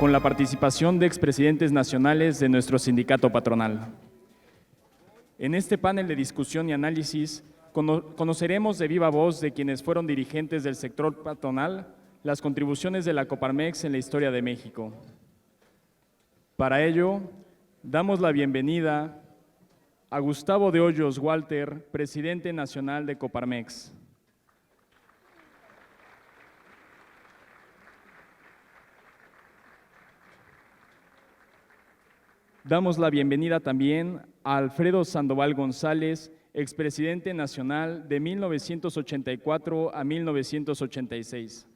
con la participación de expresidentes nacionales de nuestro sindicato patronal. En este panel de discusión y análisis, conoceremos de viva voz de quienes fueron dirigentes del sector patronal las contribuciones de la Coparmex en la historia de México. Para ello, damos la bienvenida a Gustavo de Hoyos Walter, presidente nacional de Coparmex. Damos la bienvenida también a Alfredo Sandoval González, expresidente nacional de 1984 a 1986.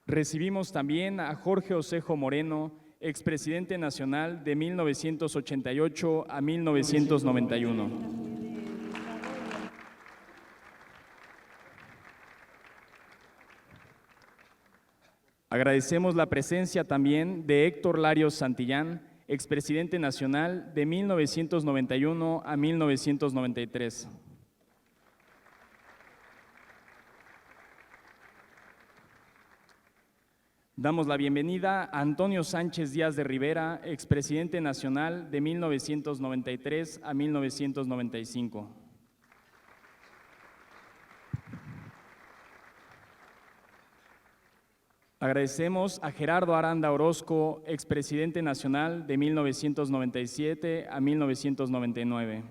Recibimos también a Jorge Osejo Moreno, expresidente nacional de 1988 a 1991. Agradecemos la presencia también de Héctor Larios Santillán, expresidente nacional de 1991 a 1993. Damos la bienvenida a Antonio Sánchez Díaz de Rivera, expresidente nacional de 1993 a 1995. Agradecemos a Gerardo Aranda Orozco, expresidente nacional de 1997 a 1999.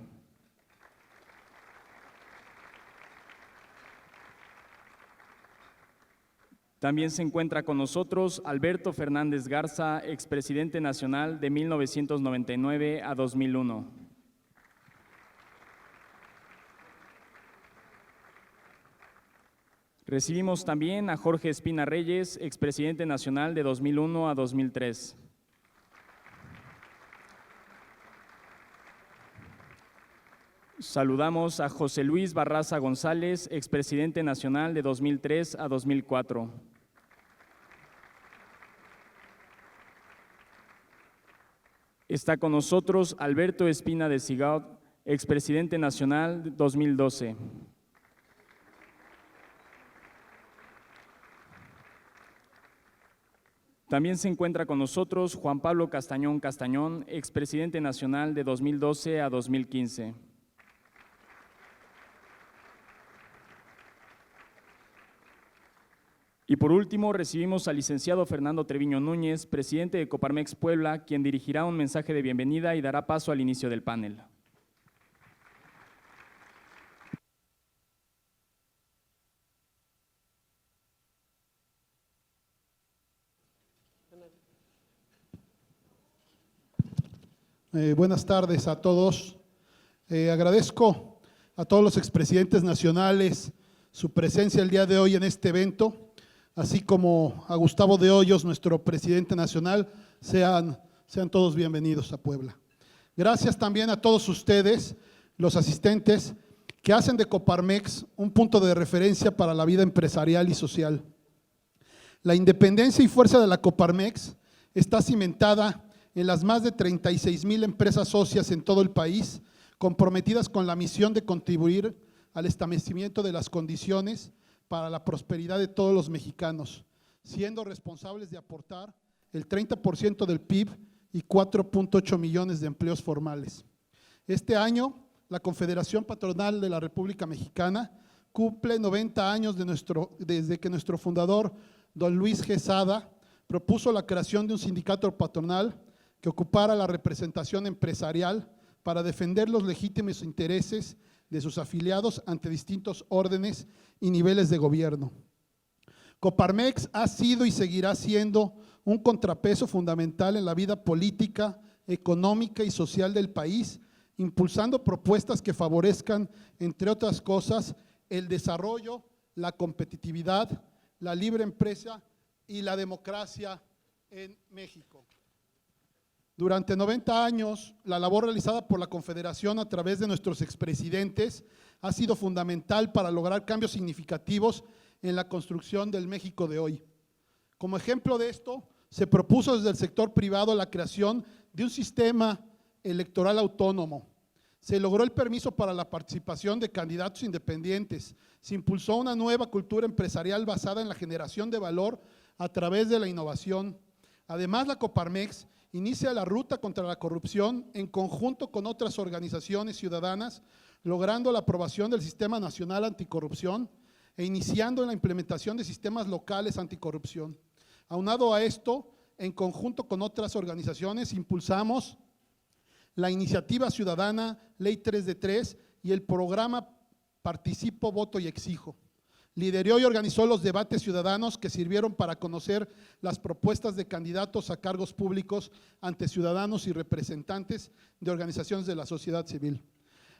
También se encuentra con nosotros Alberto Fernández Garza, expresidente nacional de 1999 a 2001. Recibimos también a Jorge Espina Reyes, expresidente nacional de 2001 a 2003. Saludamos a José Luis Barraza González, expresidente nacional de 2003 a 2004. Está con nosotros Alberto Espina de Sigaud, expresidente nacional de 2012. También se encuentra con nosotros Juan Pablo Castañón Castañón, expresidente nacional de 2012 a 2015. Y por último, recibimos al licenciado Fernando Treviño Núñez, presidente de Coparmex Puebla, quien dirigirá un mensaje de bienvenida y dará paso al inicio del panel. Buenas tardes a todos. Agradezco a todos los expresidentes nacionales su presencia el día de hoy en este evento, así como a Gustavo de Hoyos, nuestro presidente nacional. Sean todos bienvenidos a Puebla. Gracias también a todos ustedes, los asistentes, que hacen de Coparmex un punto de referencia para la vida empresarial y social. La independencia y fuerza de la Coparmex está cimentada en las más de 36,000 empresas socias en todo el país, comprometidas con la misión de contribuir al establecimiento de las condiciones para la prosperidad de todos los mexicanos, siendo responsables de aportar el 30% del PIB y 4.8 millones de empleos formales. Este año, la Confederación Patronal de la República Mexicana cumple 90 años desde que nuestro fundador, don Luis G. Sada, propuso la creación de un sindicato patronal que ocupara la representación empresarial para defender los legítimos intereses de sus afiliados ante distintos órdenes y niveles de gobierno. Coparmex ha sido y seguirá siendo un contrapeso fundamental en la vida política, económica y social del país, impulsando propuestas que favorezcan, entre otras cosas, el desarrollo, la competitividad, la libre empresa y la democracia en México. Durante 90 años, la labor realizada por la Confederación a través de nuestros expresidentes ha sido fundamental para lograr cambios significativos en la construcción del México de hoy. Como ejemplo de esto, se propuso desde el sector privado la creación de un sistema electoral autónomo. Se logró el permiso para la participación de candidatos independientes. Se impulsó una nueva cultura empresarial basada en la generación de valor a través de la innovación. Además, la Coparmex inicia la ruta contra la corrupción en conjunto con otras organizaciones ciudadanas, logrando la aprobación del Sistema Nacional Anticorrupción e iniciando la implementación de sistemas locales anticorrupción. Aunado a esto, en conjunto con otras organizaciones, impulsamos la iniciativa ciudadana Ley 3 de 3 y el programa Participo, Voto y Exijo. Lideró y organizó los debates ciudadanos que sirvieron para conocer las propuestas de candidatos a cargos públicos ante ciudadanos y representantes de organizaciones de la sociedad civil.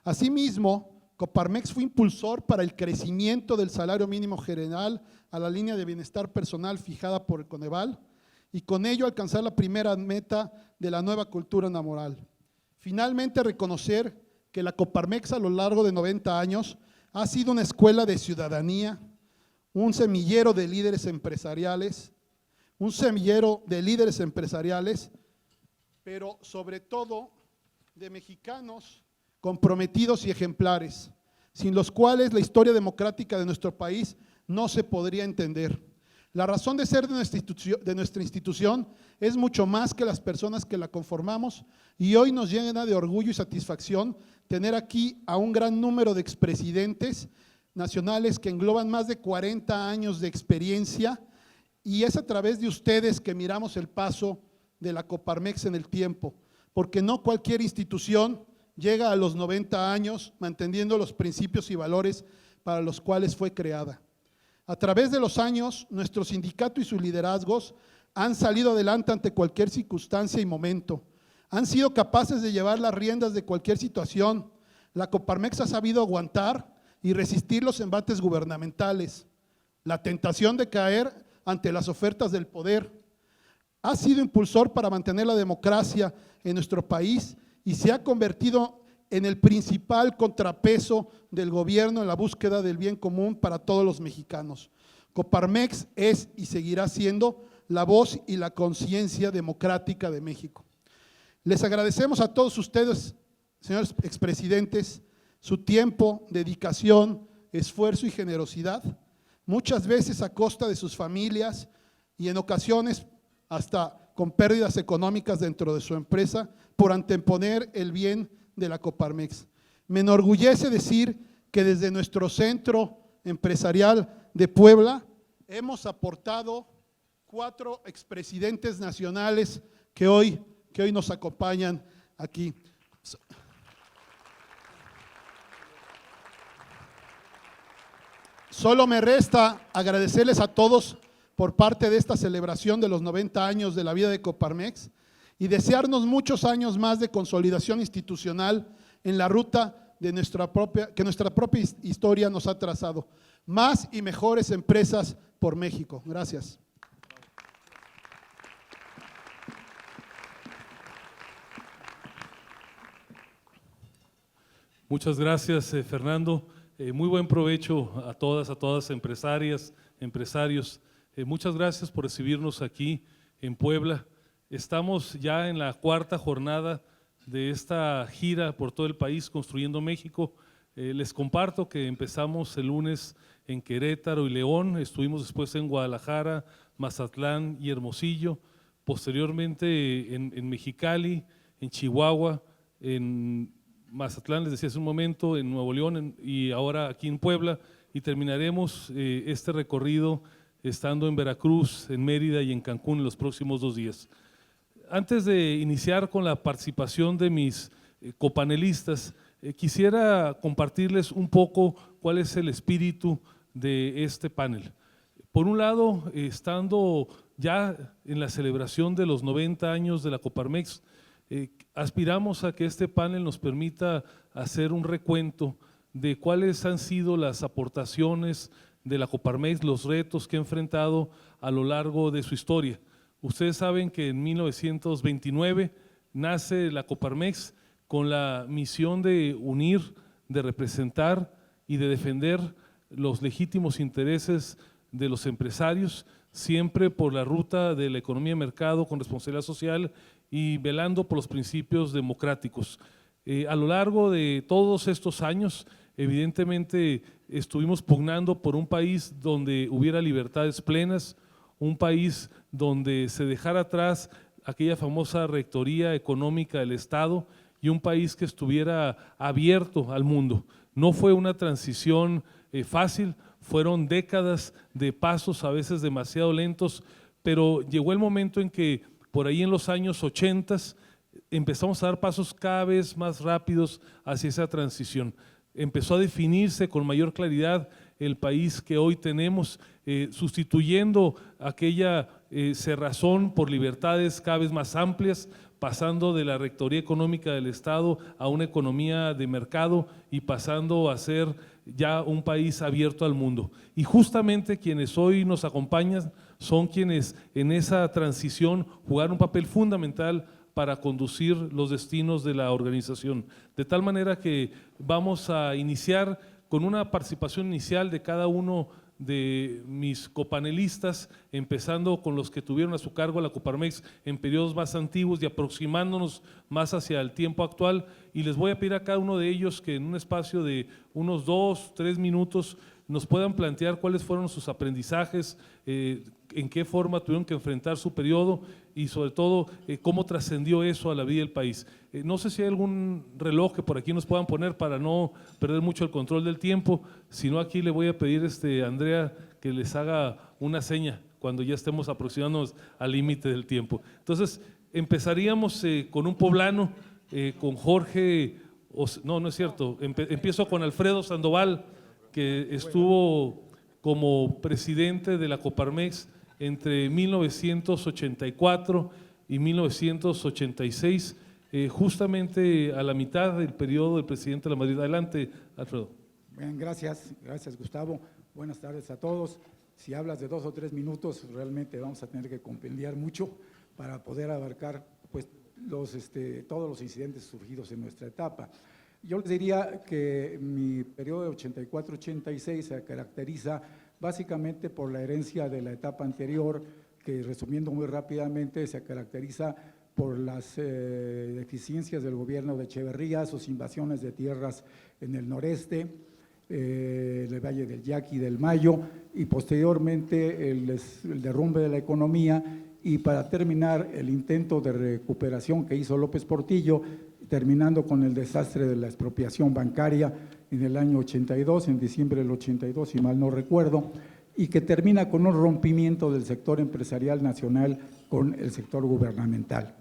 Asimismo, Coparmex fue impulsor para el crecimiento del salario mínimo general a la línea de bienestar personal fijada por el Coneval y con ello alcanzar la primera meta de la nueva cultura laboral. Finalmente, reconocer que la Coparmex a lo largo de 90 años ha sido una escuela de ciudadanía, un semillero de líderes empresariales, pero sobre todo de mexicanos comprometidos y ejemplares, sin los cuales la historia democrática de nuestro país no se podría entender. La razón de ser de nuestra institución es mucho más que las personas que la conformamos y hoy nos llena de orgullo y satisfacción tener aquí a un gran número de expresidentes nacionales que engloban más de 40 años de experiencia y es a través de ustedes que miramos el paso de la Coparmex en el tiempo, porque no cualquier institución llega a los 90 años manteniendo los principios y valores para los cuales fue creada. A través de los años, nuestro sindicato y sus liderazgos han salido adelante ante cualquier circunstancia y momento. Han sido capaces de llevar las riendas de cualquier situación. La Coparmex ha sabido aguantar y resistir los embates gubernamentales, la tentación de caer ante las ofertas del poder. Ha sido impulsor para mantener la democracia en nuestro país y se ha convertido en el principal contrapeso del gobierno en la búsqueda del bien común para todos los mexicanos. Coparmex es y seguirá siendo la voz y la conciencia democrática de México. Les agradecemos a todos ustedes, señores expresidentes, su tiempo, dedicación, esfuerzo y generosidad, muchas veces a costa de sus familias y en ocasiones hasta con pérdidas económicas dentro de su empresa por anteponer el bien de la Coparmex. Me enorgullece decir que desde nuestro centro empresarial de Puebla hemos aportado 4 expresidentes nacionales que hoy nos acompañan aquí. Solo me resta agradecerles a todos por parte de esta celebración de los 90 años de la vida de Coparmex y desearnos muchos años más de consolidación institucional en la ruta de que nuestra propia historia nos ha trazado. Más y mejores empresas por México. Gracias. Muchas gracias, Fernando. Muy buen provecho a todas empresarias, empresarios. Muchas gracias por recibirnos aquí en Puebla. Estamos ya en la 4ª jornada de esta gira por todo el país Construyendo México. Les comparto que empezamos el lunes en Querétaro y León, estuvimos después en Guadalajara, Mazatlán y Hermosillo, posteriormente en Mexicali, en Chihuahua, en Mazatlán, les decía hace un momento, en Nuevo León y ahora aquí en Puebla, y terminaremos este recorrido estando en Veracruz, en Mérida y en Cancún en los próximos 2 días. Antes de iniciar con la participación de mis copanelistas, quisiera compartirles un poco cuál es el espíritu de este panel. Por un lado, estando ya en la celebración de los 90 años de la Coparmex, aspiramos a que este panel nos permita hacer un recuento de cuáles han sido las aportaciones de la Coparmex, los retos que ha enfrentado a lo largo de su historia. Ustedes saben que en 1929 nace la Coparmex con la misión de unir, de representar y de defender los legítimos intereses de los empresarios, siempre por la ruta de la economía de mercado con responsabilidad social y velando por los principios democráticos. A lo largo de todos estos años, evidentemente estuvimos pugnando por un país donde hubiera libertades plenas, un país donde se dejara atrás aquella famosa rectoría económica del Estado y un país que estuviera abierto al mundo. No fue una transición fácil, fueron décadas de pasos a veces demasiado lentos, pero llegó el momento en que por ahí en los años 80 empezamos a dar pasos cada vez más rápidos hacia esa transición. Empezó a definirse con mayor claridad el país que hoy tenemos, sustituyendo aquella cerrazón por libertades cada vez más amplias, pasando de la rectoría económica del Estado a una economía de mercado y pasando a ser ya un país abierto al mundo. Y justamente quienes hoy nos acompañan son quienes en esa transición jugaron un papel fundamental para conducir los destinos de la organización. De tal manera que vamos a iniciar con una participación inicial de cada uno de mis copanelistas, empezando con los que tuvieron a su cargo la Coparmex en periodos más antiguos y aproximándonos más hacia el tiempo actual, y les voy a pedir a cada uno de ellos que en un espacio de unos 2, 3 minutos nos puedan plantear cuáles fueron sus aprendizajes, en qué forma tuvieron que enfrentar su periodo y sobre todo cómo trascendió eso a la vida del país. No sé si hay algún reloj que por aquí nos puedan poner para no perder mucho el control del tiempo, si no aquí le voy a pedir a Andrea que les haga una seña cuando ya estemos aproximándonos al límite del tiempo. Entonces empezaríamos con un poblano, con Jorge, no es cierto, empiezo con Alfredo Sandoval, que estuvo como presidente de la Coparmex entre 1984 y 1986, justamente a la mitad del periodo del presidente de la Madrid. Adelante, Alfredo. Bien, gracias Gustavo. Buenas tardes a todos. Si hablas de 2 o 3 minutos, realmente vamos a tener que compendiar mucho para poder abarcar pues, todos los incidentes surgidos en nuestra etapa. Yo les diría que mi periodo de 84-86 se caracteriza básicamente por la herencia de la etapa anterior, que resumiendo muy rápidamente se caracteriza por las deficiencias del gobierno de Echeverría, sus invasiones de tierras en el noreste, el Valle del Yaqui, del Mayo, y posteriormente el derrumbe de la economía, y para terminar el intento de recuperación que hizo López Portillo, terminando con el desastre de la expropiación bancaria en el año 82, en diciembre del 82, si mal no recuerdo, y que termina con un rompimiento del sector empresarial nacional con el sector gubernamental.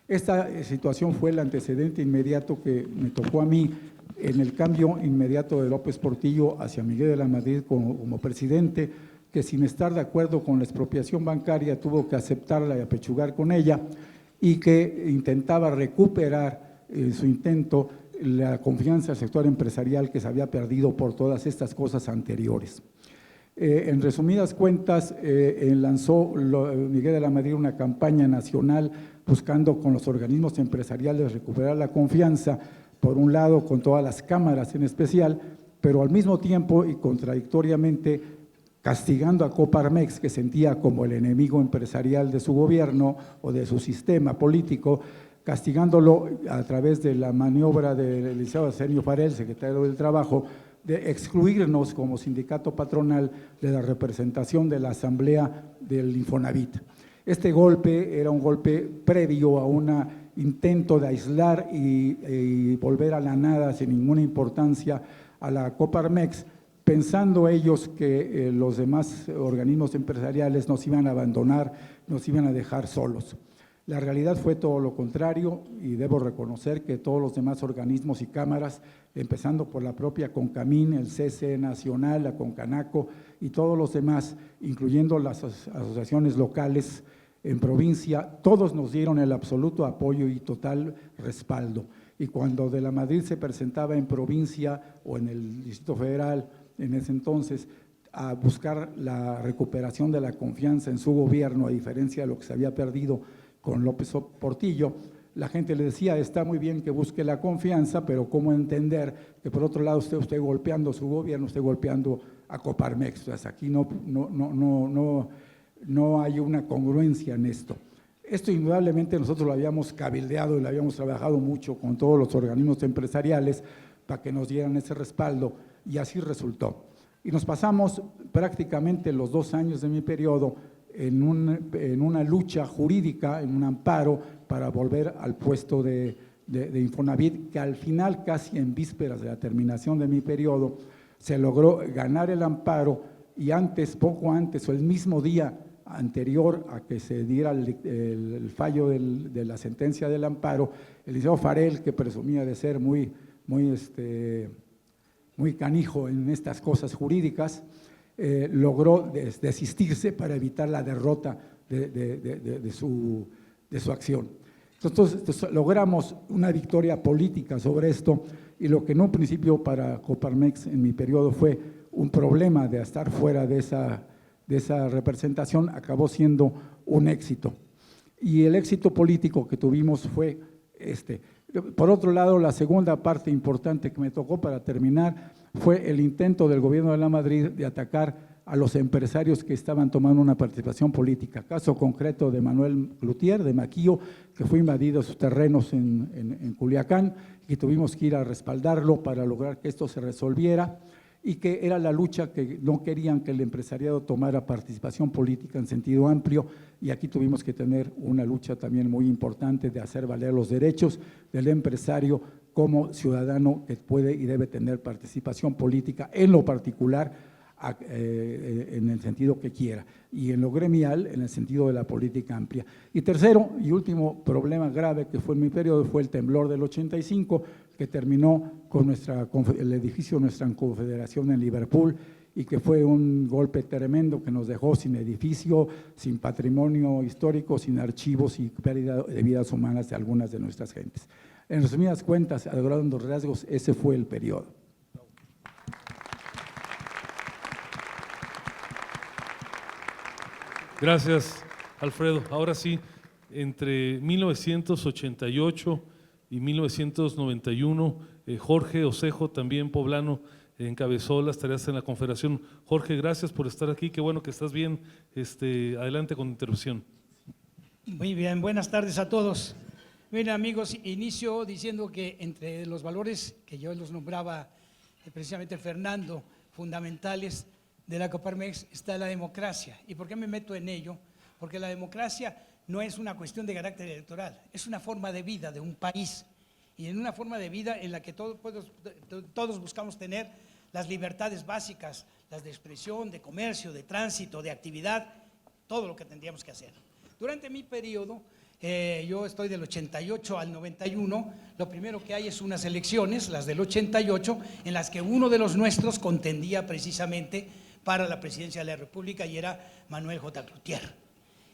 Esta situación fue el antecedente inmediato que me tocó a mí en el cambio inmediato de López Portillo hacia Miguel de la Madrid como presidente, que sin estar de acuerdo con la expropiación bancaria tuvo que aceptarla y apechugar con ella, y que intentaba recuperar su intento la confianza del sector empresarial que se había perdido por todas estas cosas anteriores. En resumidas cuentas, lanzó Miguel de la Madrid una campaña nacional buscando con los organismos empresariales recuperar la confianza, por un lado con todas las cámaras en especial, pero al mismo tiempo y contradictoriamente castigando a Coparmex, que sentía como el enemigo empresarial de su gobierno o de su sistema político, castigándolo a través de la maniobra del licenciado Arsenio Farel, secretario del Trabajo, de excluirnos como sindicato patronal de la representación de la asamblea del Infonavit. Este golpe era un golpe previo a un intento de aislar y volver a la nada sin ninguna importancia a la Coparmex, pensando ellos que los demás organismos empresariales nos iban a abandonar, nos iban a dejar solos. La realidad fue todo lo contrario, y debo reconocer que todos los demás organismos y cámaras, empezando por la propia CONCAMIN, el CCE Nacional, la CONCANACO y todos los demás, incluyendo las asociaciones locales en provincia, todos nos dieron el absoluto apoyo y total respaldo. Y cuando de la Madrid se presentaba en provincia o en el Distrito Federal, en ese entonces, a buscar la recuperación de la confianza en su gobierno, a diferencia de lo que se había perdido con López Portillo, la gente le decía, está muy bien que busque la confianza, pero ¿cómo entender que por otro lado usted golpeando su gobierno, usted golpeando a Coparmex? Entonces aquí no hay una congruencia en esto. Esto indudablemente nosotros lo habíamos cabildeado y lo habíamos trabajado mucho con todos los organismos empresariales para que nos dieran ese respaldo, y así resultó. Y nos pasamos prácticamente los 2 años de mi periodo en una lucha jurídica, en un amparo para volver al puesto de Infonavit, que al final, casi en vísperas de la terminación de mi periodo, se logró ganar el amparo, y antes, poco antes o el mismo día anterior a que se diera el fallo de la sentencia del amparo, el licenciado Farel, que presumía de ser muy canijo en estas cosas jurídicas, logró desistirse para evitar la derrota de su acción. Entonces, logramos una victoria política sobre esto, y lo que en un principio para Coparmex en mi periodo fue un problema de estar fuera de esa representación, acabó siendo un éxito. Y el éxito político que tuvimos fue este. Por otro lado, la segunda parte importante que me tocó para terminar fue el intento del gobierno de la Madrid de atacar a los empresarios que estaban tomando una participación política. Caso concreto de Manuel Cloutier, de Maquillo, que fue invadido sus terrenos en Culiacán, y tuvimos que ir a respaldarlo para lograr que esto se resolviera, y que era la lucha que no querían que el empresariado tomara participación política en sentido amplio, y aquí tuvimos que tener una lucha también muy importante de hacer valer los derechos del empresario como ciudadano que puede y debe tener participación política en lo particular, en el sentido que quiera, y en lo gremial en el sentido de la política amplia. Y tercero y último problema grave que fue en mi periodo fue el temblor del 85, que terminó con el edificio de nuestra confederación en Liverpool, y que fue un golpe tremendo que nos dejó sin edificio, sin patrimonio histórico, sin archivos, y pérdida de vidas humanas de algunas de nuestras gentes. En resumidas cuentas, a grandes rasgos, ese fue el periodo. Gracias, Alfredo. Ahora sí, entre 1988 y 1991, Jorge Osejo, también poblano, encabezó las tareas en la Confederación. Jorge, gracias por estar aquí, qué bueno que estás bien. Adelante con la interrupción. Muy bien, buenas tardes a todos. Miren, amigos, inicio diciendo que entre los valores que yo los nombraba precisamente Fernando, fundamentales de la Coparmex, está la democracia. ¿Y por qué me meto en ello? Porque la democracia no es una cuestión de carácter electoral, es una forma de vida de un país, y en una forma de vida en la que todos buscamos tener las libertades básicas, las de expresión, de comercio, de tránsito, de actividad, todo lo que tendríamos que hacer. Durante mi periodo, yo estoy del 88 al 91, lo primero que hay es unas elecciones, las del 88, en las que uno de los nuestros contendía precisamente para la presidencia de la República, y era Manuel J. Cloutier.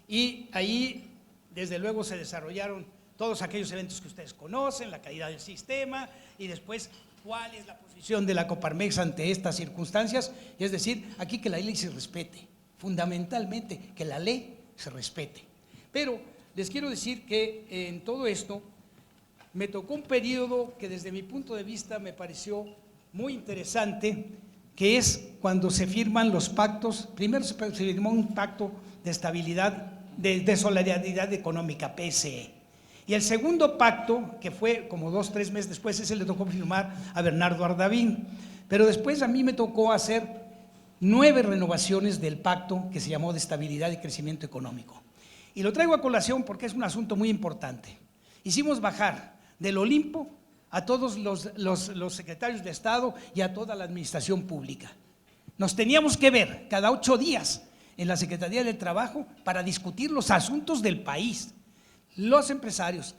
Y ahí, desde luego, se desarrollaron todos aquellos eventos que ustedes conocen, la caída del sistema, y después cuál es la posición de la Coparmex ante estas circunstancias, y es decir, aquí que la ley se respete, fundamentalmente que la ley se respete. Pero les quiero decir que en todo esto me tocó un periodo que desde mi punto de vista me pareció muy interesante, que es cuando se firman los pactos. Primero se firmó un pacto de estabilidad, de solidaridad económica, PSE. Y el segundo pacto, que fue como 2 o 3 meses después, ese le tocó firmar a Bernardo Ardavín. Pero después a mí me tocó hacer 9 renovaciones del pacto que se llamó de estabilidad y crecimiento económico. Y lo traigo a colación porque es un asunto muy importante. Hicimos bajar del Olimpo a todos los secretarios de Estado y a toda la administración pública. Nos teníamos que ver cada 8 días en la Secretaría del Trabajo para discutir los asuntos del país, los empresarios,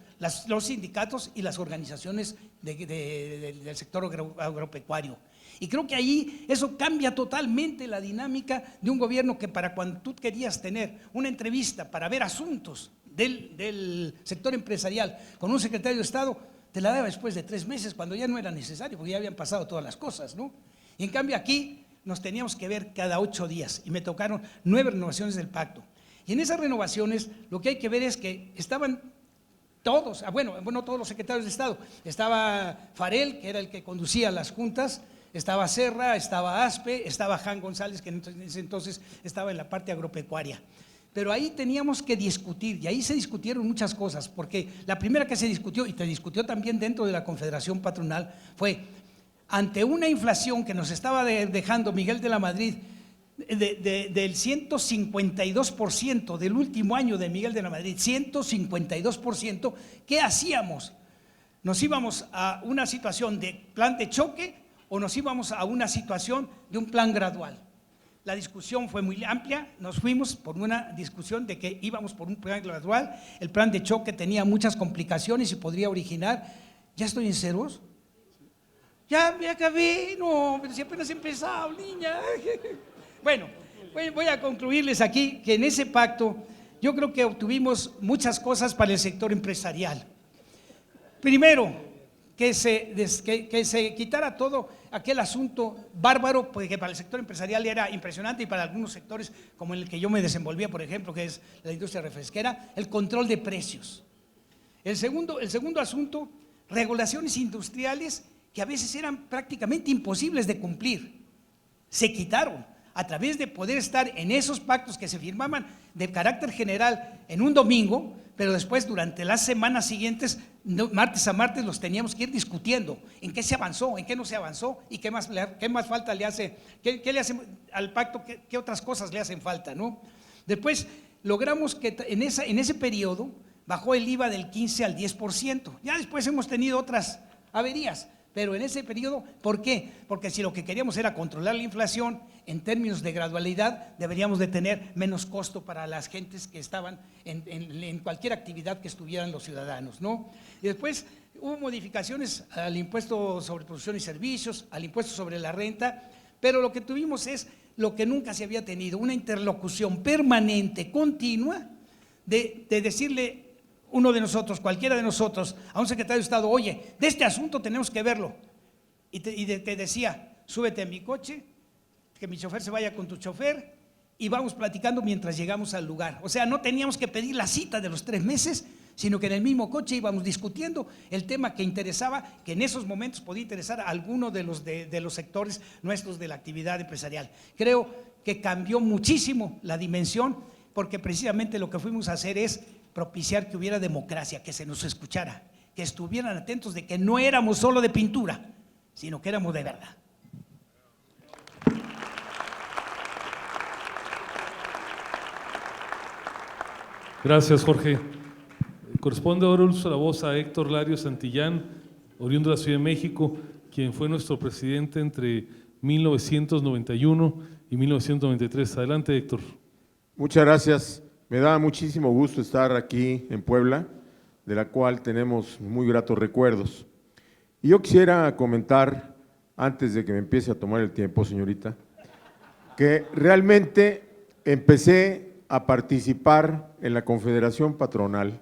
los sindicatos y las organizaciones del sector agropecuario. Y creo que ahí eso cambia totalmente la dinámica de un gobierno que, para cuando tú querías tener una entrevista para ver asuntos del sector empresarial con un secretario de Estado, te la daba después de 3 meses, cuando ya no era necesario, porque ya habían pasado todas las cosas, ¿no? Y en cambio aquí nos teníamos que ver cada 8 días, y me tocaron 9 renovaciones del pacto. Y en esas renovaciones lo que hay que ver es que estaban todos, bueno, todos los secretarios de Estado. Estaba Farel, que era el que conducía las juntas, estaba Serra, estaba Aspe, estaba Jan González, que en ese entonces estaba en la parte agropecuaria. pero ahí teníamos que discutir, y ahí se discutieron muchas cosas, porque la primera que se discutió, y se discutió también dentro de la Confederación Patronal, fue ante una inflación que nos estaba dejando Miguel de la Madrid del 152% del último año de Miguel de la Madrid, 152%, ¿qué hacíamos? ¿Nos íbamos a una situación de plan de choque o nos íbamos a una situación de un plan gradual? La discusión fue muy amplia, nos fuimos por una discusión de que íbamos por un plan gradual, el plan de choque tenía muchas complicaciones y podría originar, ¿ya estoy en ceros? Ya me acabé, no, pero si apenas he empezado, niña. Bueno, voy a concluirles aquí que en ese pacto yo creo que obtuvimos muchas cosas para el sector empresarial. Primero, que se quitara todo aquel asunto bárbaro, porque para el sector empresarial era impresionante y para algunos sectores, como en el que yo me desenvolvía, por ejemplo, que es la industria refresquera, el control de precios. El segundo asunto, regulaciones industriales que a veces eran prácticamente imposibles de cumplir. Se quitaron a través de poder estar en esos pactos que se firmaban de carácter general en un domingo, pero después durante las semanas siguientes, martes a martes, los teníamos que ir discutiendo en qué se avanzó, en qué no se avanzó y qué más falta le hace, qué le hace al pacto, qué otras cosas le hacen falta, ¿no? Después logramos que en ese periodo bajó el IVA del 15 al 10%. Ya después hemos tenido otras averías, pero en ese periodo, ¿por qué? Porque si lo que queríamos era controlar la inflación, en términos de gradualidad, deberíamos de tener menos costo para las gentes que estaban en cualquier actividad que estuvieran los ciudadanos, ¿no? Y después hubo modificaciones al impuesto sobre producción y servicios, al impuesto sobre la renta, pero lo que tuvimos es lo que nunca se había tenido, una interlocución permanente, continua, de decirle uno de nosotros, cualquiera de nosotros, a un secretario de Estado, oye, de este asunto tenemos que verlo. Y te decía, súbete a mi coche, que mi chofer se vaya con tu chofer y vamos platicando mientras llegamos al lugar. O sea, no teníamos que pedir la cita de los 3 meses, sino que en el mismo coche íbamos discutiendo el tema que interesaba, que en esos momentos podía interesar a alguno de los sectores nuestros de la actividad empresarial. Creo que cambió muchísimo la dimensión, porque precisamente lo que fuimos a hacer es propiciar que hubiera democracia, que se nos escuchara, que estuvieran atentos de que no éramos solo de pintura, sino que éramos de verdad. Gracias, Jorge. Corresponde ahora el uso de la voz a Héctor Lario Santillán, oriundo de la Ciudad de México, quien fue nuestro presidente entre 1991 y 1993. Adelante, Héctor. Muchas gracias. Me da muchísimo gusto estar aquí en Puebla, de la cual tenemos muy gratos recuerdos. Y yo quisiera comentar, antes de que me empiece a tomar el tiempo, señorita, que realmente empecé a participar en la Confederación Patronal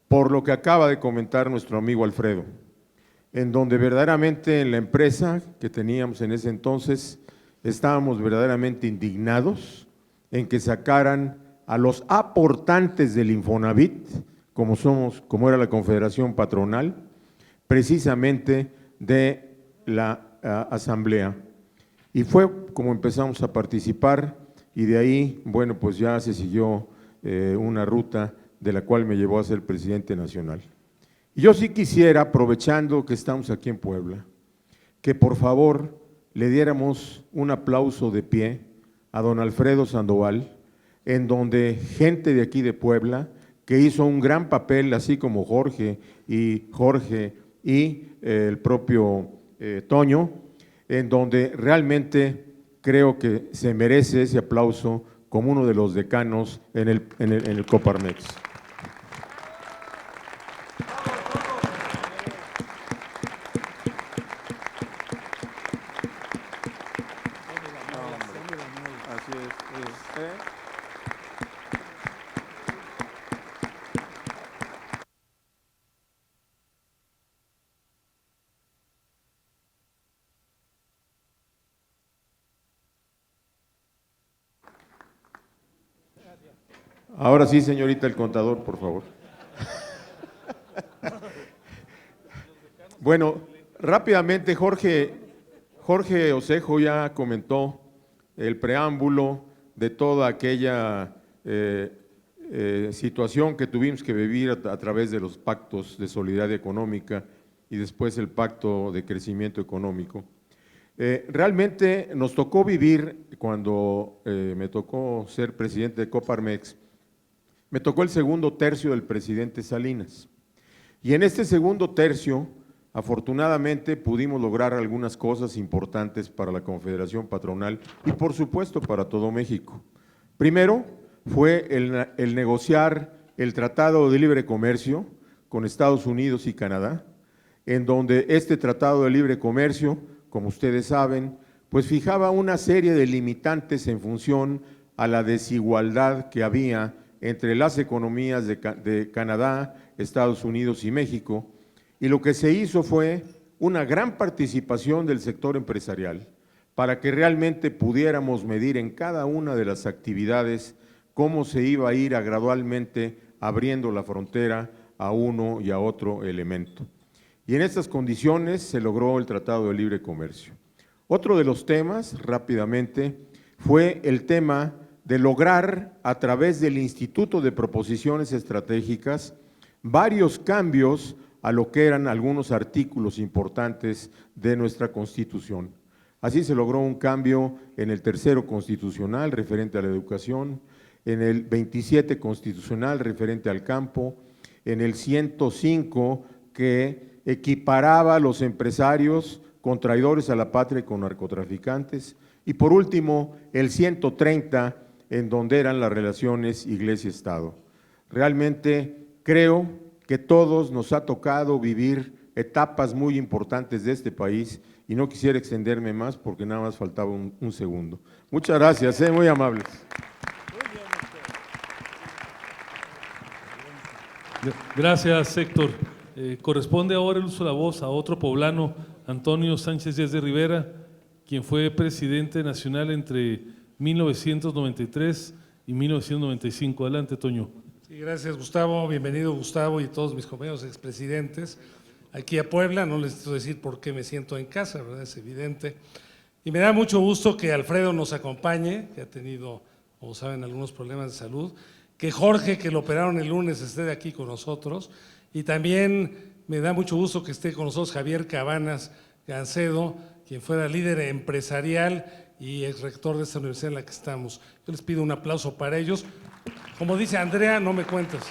por lo que acaba de comentar nuestro amigo Alfredo, en donde verdaderamente en la empresa que teníamos en ese entonces estábamos verdaderamente indignados en que sacaran a los aportantes del Infonavit, como era la Confederación Patronal, precisamente de la asamblea. Y fue como empezamos a participar y de ahí, bueno, pues ya se siguió una ruta de la cual me llevó a ser presidente nacional. Y yo sí quisiera, aprovechando que estamos aquí en Puebla, que por favor le diéramos un aplauso de pie a don Alfredo Sandoval, en donde gente de aquí de Puebla, que hizo un gran papel, así como Jorge y el propio Toño, en donde realmente creo que se merece ese aplauso como uno de los decanos en el Coparmex. Ahora sí, señorita, el contador, por favor. Bueno, rápidamente, Jorge Osejo ya comentó el preámbulo de toda aquella situación que tuvimos que vivir a través de los pactos de solidaridad económica y después el pacto de crecimiento económico. Realmente nos tocó vivir, cuando me tocó ser presidente de Coparmex, me tocó el segundo tercio del presidente Salinas. Y en este segundo tercio, afortunadamente, pudimos lograr algunas cosas importantes para la Confederación Patronal y, por supuesto, para todo México. Primero, fue el negociar el Tratado de Libre Comercio con Estados Unidos y Canadá, en donde este Tratado de Libre Comercio, como ustedes saben, pues fijaba una serie de limitantes en función a la desigualdad que había entre las economías de Canadá, Estados Unidos y México, y lo que se hizo fue una gran participación del sector empresarial para que realmente pudiéramos medir en cada una de las actividades cómo se iba a ir gradualmente abriendo la frontera a uno y a otro elemento. Y en estas condiciones se logró el Tratado de Libre Comercio. Otro de los temas, rápidamente, fue el tema de lograr, a través del Instituto de Proposiciones Estratégicas, varios cambios a lo que eran algunos artículos importantes de nuestra Constitución. Así se logró un cambio en el tercero constitucional referente a la educación, en el 27 constitucional referente al campo, en el 105 que equiparaba a los empresarios con traidores a la patria y con narcotraficantes, y por último el 130 en donde eran las relaciones Iglesia-Estado. Realmente creo que todos nos ha tocado vivir etapas muy importantes de este país y no quisiera extenderme más porque nada más faltaba un segundo. Muchas gracias, muy amables. Gracias, Héctor. Corresponde ahora el uso de la voz a otro poblano, Antonio Sánchez Díaz de Rivera, quien fue presidente nacional entre 1993 y 1995. Adelante, Toño. Sí, gracias, Gustavo. Bienvenido, Gustavo, y todos mis compañeros expresidentes aquí a Puebla. No les necesito decir por qué me siento en casa, ¿verdad? Es evidente. Y me da mucho gusto que Alfredo nos acompañe, que ha tenido, como saben, algunos problemas de salud, que Jorge, que lo operaron el lunes, esté aquí con nosotros, y también me da mucho gusto que esté con nosotros Javier Cabanas Gancedo, quien fuera líder empresarial y ex rector de esta universidad en la que estamos. Yo les pido un aplauso para ellos. Como dice Andrea, no me cuentes.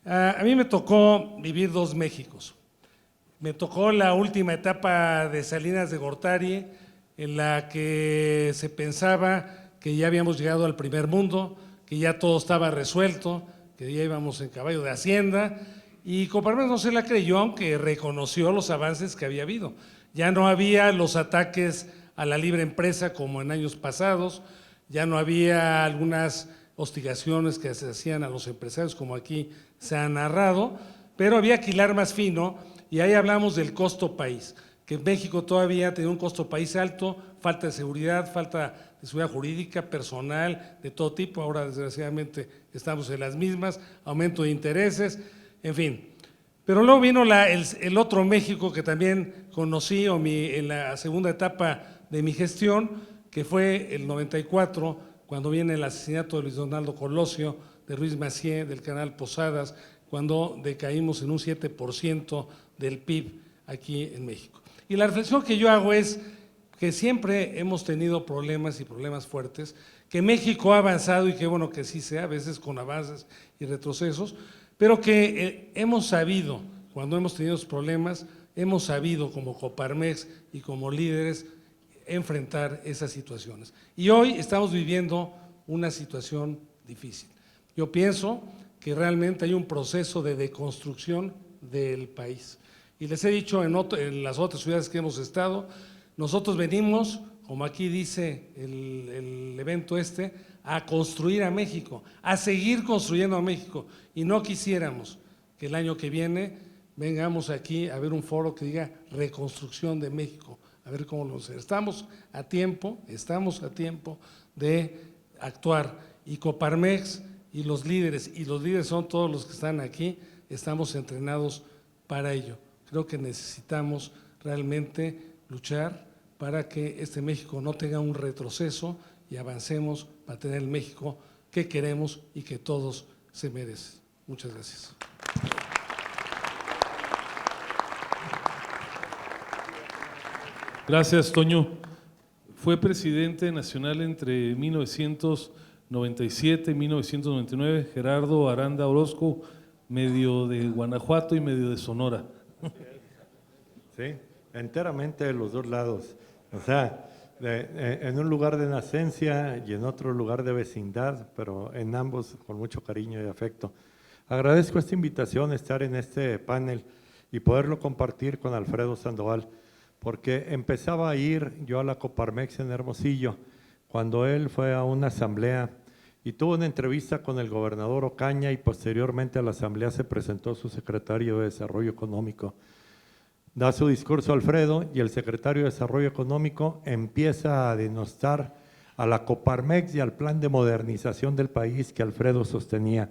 A mí me tocó vivir dos Méxicos. Me tocó la última etapa de Salinas de Gortari, en la que se pensaba que ya habíamos llegado al primer mundo, que ya todo estaba resuelto, que ya íbamos en caballo de Hacienda, y Coparmex no se la creyó, aunque reconoció los avances que había habido. Ya no había los ataques a la libre empresa como en años pasados, ya no había algunas hostigaciones que se hacían a los empresarios como aquí se ha narrado, pero había que hilar más fino, y ahí hablamos del costo país, que México todavía tenía un costo país alto, falta de seguridad, falta de seguridad jurídica, personal, de todo tipo. Ahora desgraciadamente estamos en las mismas, aumento de intereses, en fin. Pero luego vino el otro México que también conocí en la segunda etapa de mi gestión, que fue el 94, cuando viene el asesinato de Luis Donaldo Colosio, de Ruiz Massieu, del canal Posadas, cuando decaímos en un 7% del PIB aquí en México. Y la reflexión que yo hago es que siempre hemos tenido problemas y problemas fuertes, que México ha avanzado y qué bueno que sí sea, a veces con avances y retrocesos, pero que hemos sabido, cuando hemos tenido problemas, hemos sabido como Coparmex y como líderes enfrentar esas situaciones. Y hoy estamos viviendo una situación difícil. Yo pienso que realmente hay un proceso de deconstrucción del país. Y les he dicho en las otras ciudades que hemos estado, nosotros venimos, como aquí dice el evento a construir a México, a seguir construyendo a México. Y no quisiéramos que el año que viene vengamos aquí a ver un foro que diga reconstrucción de México, a ver cómo lo hacemos. Estamos a tiempo de actuar, y Coparmex y los líderes son todos los que están aquí, estamos entrenados para ello. Creo que necesitamos realmente luchar para que este México no tenga un retroceso y avancemos para tener el México que queremos y que todos se merecen. Muchas gracias. Gracias, Toño. Fue presidente nacional entre 1997 y 1999, Gerardo Aranda Orozco, medio de Guanajuato y medio de Sonora. Sí, enteramente de los dos lados. O sea, en un lugar de nacencia y en otro lugar de vecindad, pero en ambos con mucho cariño y afecto. Agradezco esta invitación, estar en este panel y poderlo compartir con Alfredo Sandoval, porque empezaba a ir yo a la Coparmex en Hermosillo, cuando él fue a una asamblea y tuvo una entrevista con el gobernador Ocaña y posteriormente a la asamblea se presentó su secretario de Desarrollo Económico. Da su discurso Alfredo y el secretario de Desarrollo Económico empieza a denostar a la Coparmex y al plan de modernización del país que Alfredo sostenía.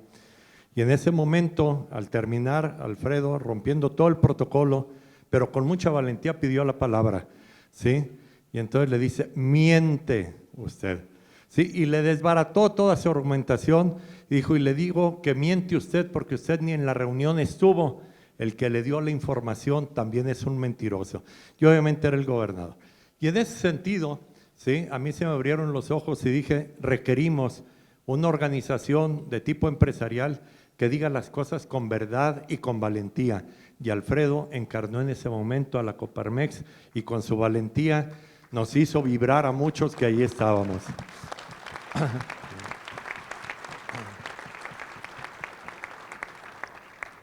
Y en ese momento, al terminar, Alfredo, rompiendo todo el protocolo, pero con mucha valentía pidió la palabra, ¿sí? Y entonces le dice, miente usted, ¿sí? Y le desbarató toda su argumentación y dijo, y le digo que miente usted porque usted ni en la reunión estuvo. El que le dio la información también es un mentiroso. Y obviamente era el gobernador. Y en ese sentido, ¿sí? A mí se me abrieron los ojos y dije, requerimos una organización de tipo empresarial que diga las cosas con verdad y con valentía. Y Alfredo encarnó en ese momento a la Coparmex y con su valentía nos hizo vibrar a muchos que ahí estábamos.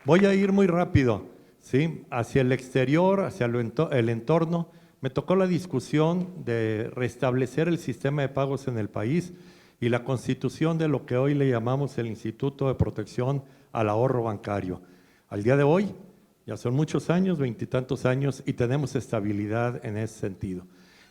Voy a ir muy rápido, ¿sí? Hacia el exterior, hacia el entorno. Me tocó la discusión de restablecer el sistema de pagos en el país y la constitución de lo que hoy le llamamos el Instituto de Protección al Ahorro Bancario. Al día de hoy, ya son muchos años, 20 y tantos años, y tenemos estabilidad en ese sentido.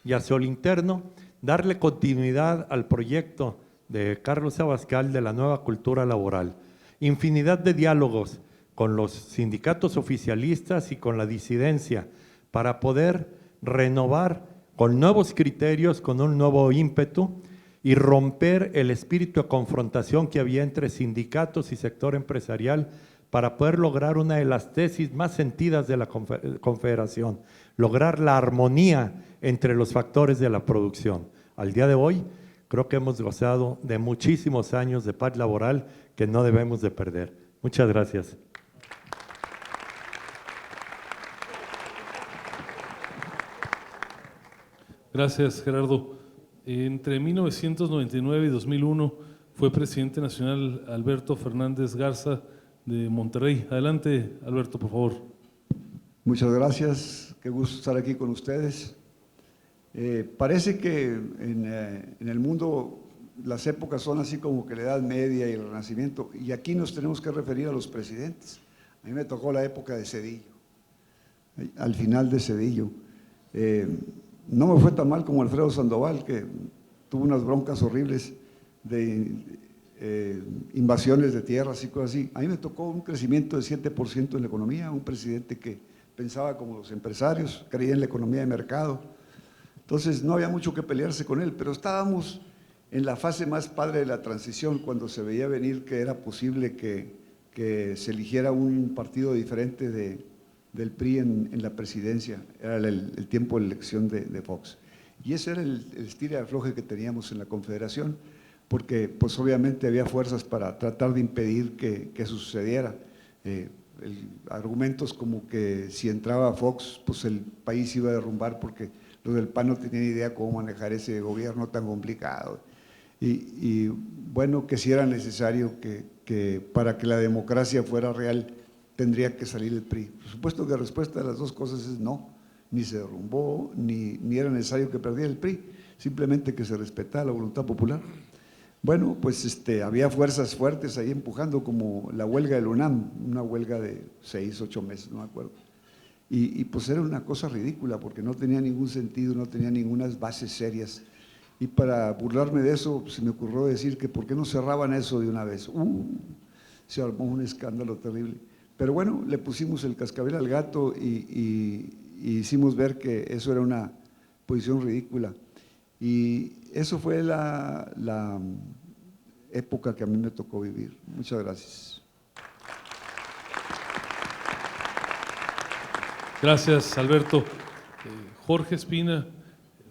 Y hacia el interno, darle continuidad al proyecto de Carlos Abascal de la nueva cultura laboral. Infinidad de diálogos con los sindicatos oficialistas y con la disidencia para poder renovar con nuevos criterios, con un nuevo ímpetu y romper el espíritu de confrontación que había entre sindicatos y sector empresarial para poder lograr una de las tesis más sentidas de la Confederación, lograr la armonía entre los factores de la producción. Al día de hoy, creo que hemos gozado de muchísimos años de paz laboral que no debemos de perder. Muchas gracias. Gracias, Gerardo. Entre 1999 y 2001 fue presidente nacional Alberto Fernández Garza de Monterrey. Adelante, Alberto, por favor. Muchas gracias, qué gusto estar aquí con ustedes. Parece que en el mundo las épocas son así como que la Edad Media y el Renacimiento, y aquí nos tenemos que referir a los presidentes. A mí me tocó la época de Zedillo, al final de Zedillo. No me fue tan mal como Alfredo Sandoval, que tuvo unas broncas horribles de invasiones de tierras y cosas así. A mí me tocó un crecimiento de 7% en la economía, un presidente que pensaba como los empresarios, creía en la economía de mercado. Entonces no había mucho que pelearse con él, pero estábamos en la fase más padre de la transición, cuando se veía venir que era posible que se eligiera un partido diferente del PRI en la presidencia. Era el tiempo de elección de Fox. Y ese era el estilo de afloje que teníamos en la Confederación, porque pues obviamente había fuerzas para tratar de impedir que eso sucediera. Argumentos como que si entraba Fox, pues el país iba a derrumbar porque los del PAN no tenían idea cómo manejar ese gobierno tan complicado. Y bueno, que si era necesario que para que la democracia fuera real tendría que salir el PRI. Por supuesto que la respuesta de las dos cosas es no, ni se derrumbó, ni era necesario que perdiera el PRI, simplemente que se respetara la voluntad popular. Bueno, pues había fuerzas fuertes ahí empujando, como la huelga del UNAM, una huelga de 6, 8 meses, no me acuerdo. Y pues era una cosa ridícula porque no tenía ningún sentido, no tenía ninguna bases serias. Y para burlarme de eso, se me ocurrió decir que ¿por qué no cerraban eso de una vez? Se armó un escándalo terrible. Pero bueno, le pusimos el cascabel al gato y y hicimos ver que eso era una posición ridícula. Y eso fue la época que a mí me tocó vivir. Muchas gracias. Gracias, Alberto. Jorge Espina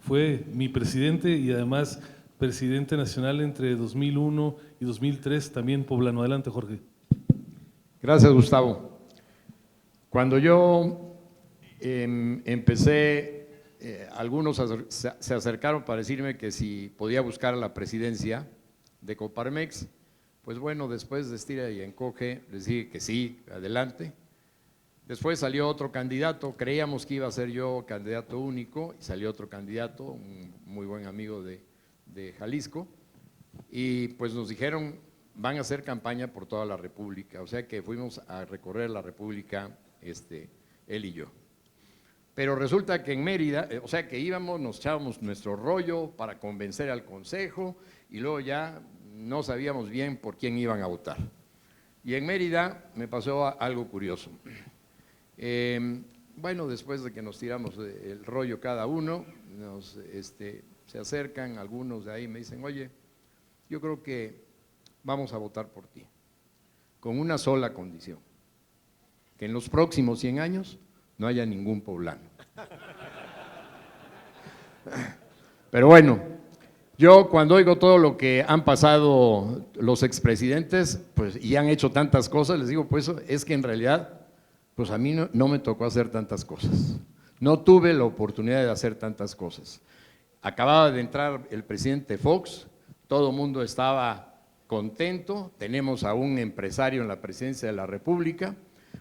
fue mi presidente y además presidente nacional entre 2001 y 2003, también poblano. Adelante, Jorge. Gracias, Gustavo. Cuando yo empecé, algunos se acercaron para decirme que si podía buscar la presidencia de Coparmex. Pues bueno, después de estira y encoge, les dije que sí, adelante. Después salió otro candidato, creíamos que iba a ser yo candidato único, y salió otro candidato, un muy buen amigo de Jalisco, y pues nos dijeron, van a hacer campaña por toda la República, o sea que fuimos a recorrer la República, él y yo. Pero resulta que en Mérida, o sea que íbamos, nos echábamos nuestro rollo para convencer al Consejo, y luego ya no sabíamos bien por quién iban a votar. Y en Mérida me pasó algo curioso. Bueno, después de que nos tiramos el rollo cada uno, se acercan algunos de ahí y me dicen, oye, yo creo que vamos a votar por ti, con una sola condición, que en los próximos 100 años no haya ningún poblano. Pero bueno, yo cuando oigo todo lo que han pasado los expresidentes, pues, y han hecho tantas cosas, les digo, pues es que en realidad, pues a mí no me tocó hacer tantas cosas, no tuve la oportunidad de hacer tantas cosas. Acababa de entrar el presidente Fox, todo el mundo estaba contento, tenemos a un empresario en la presidencia de la República,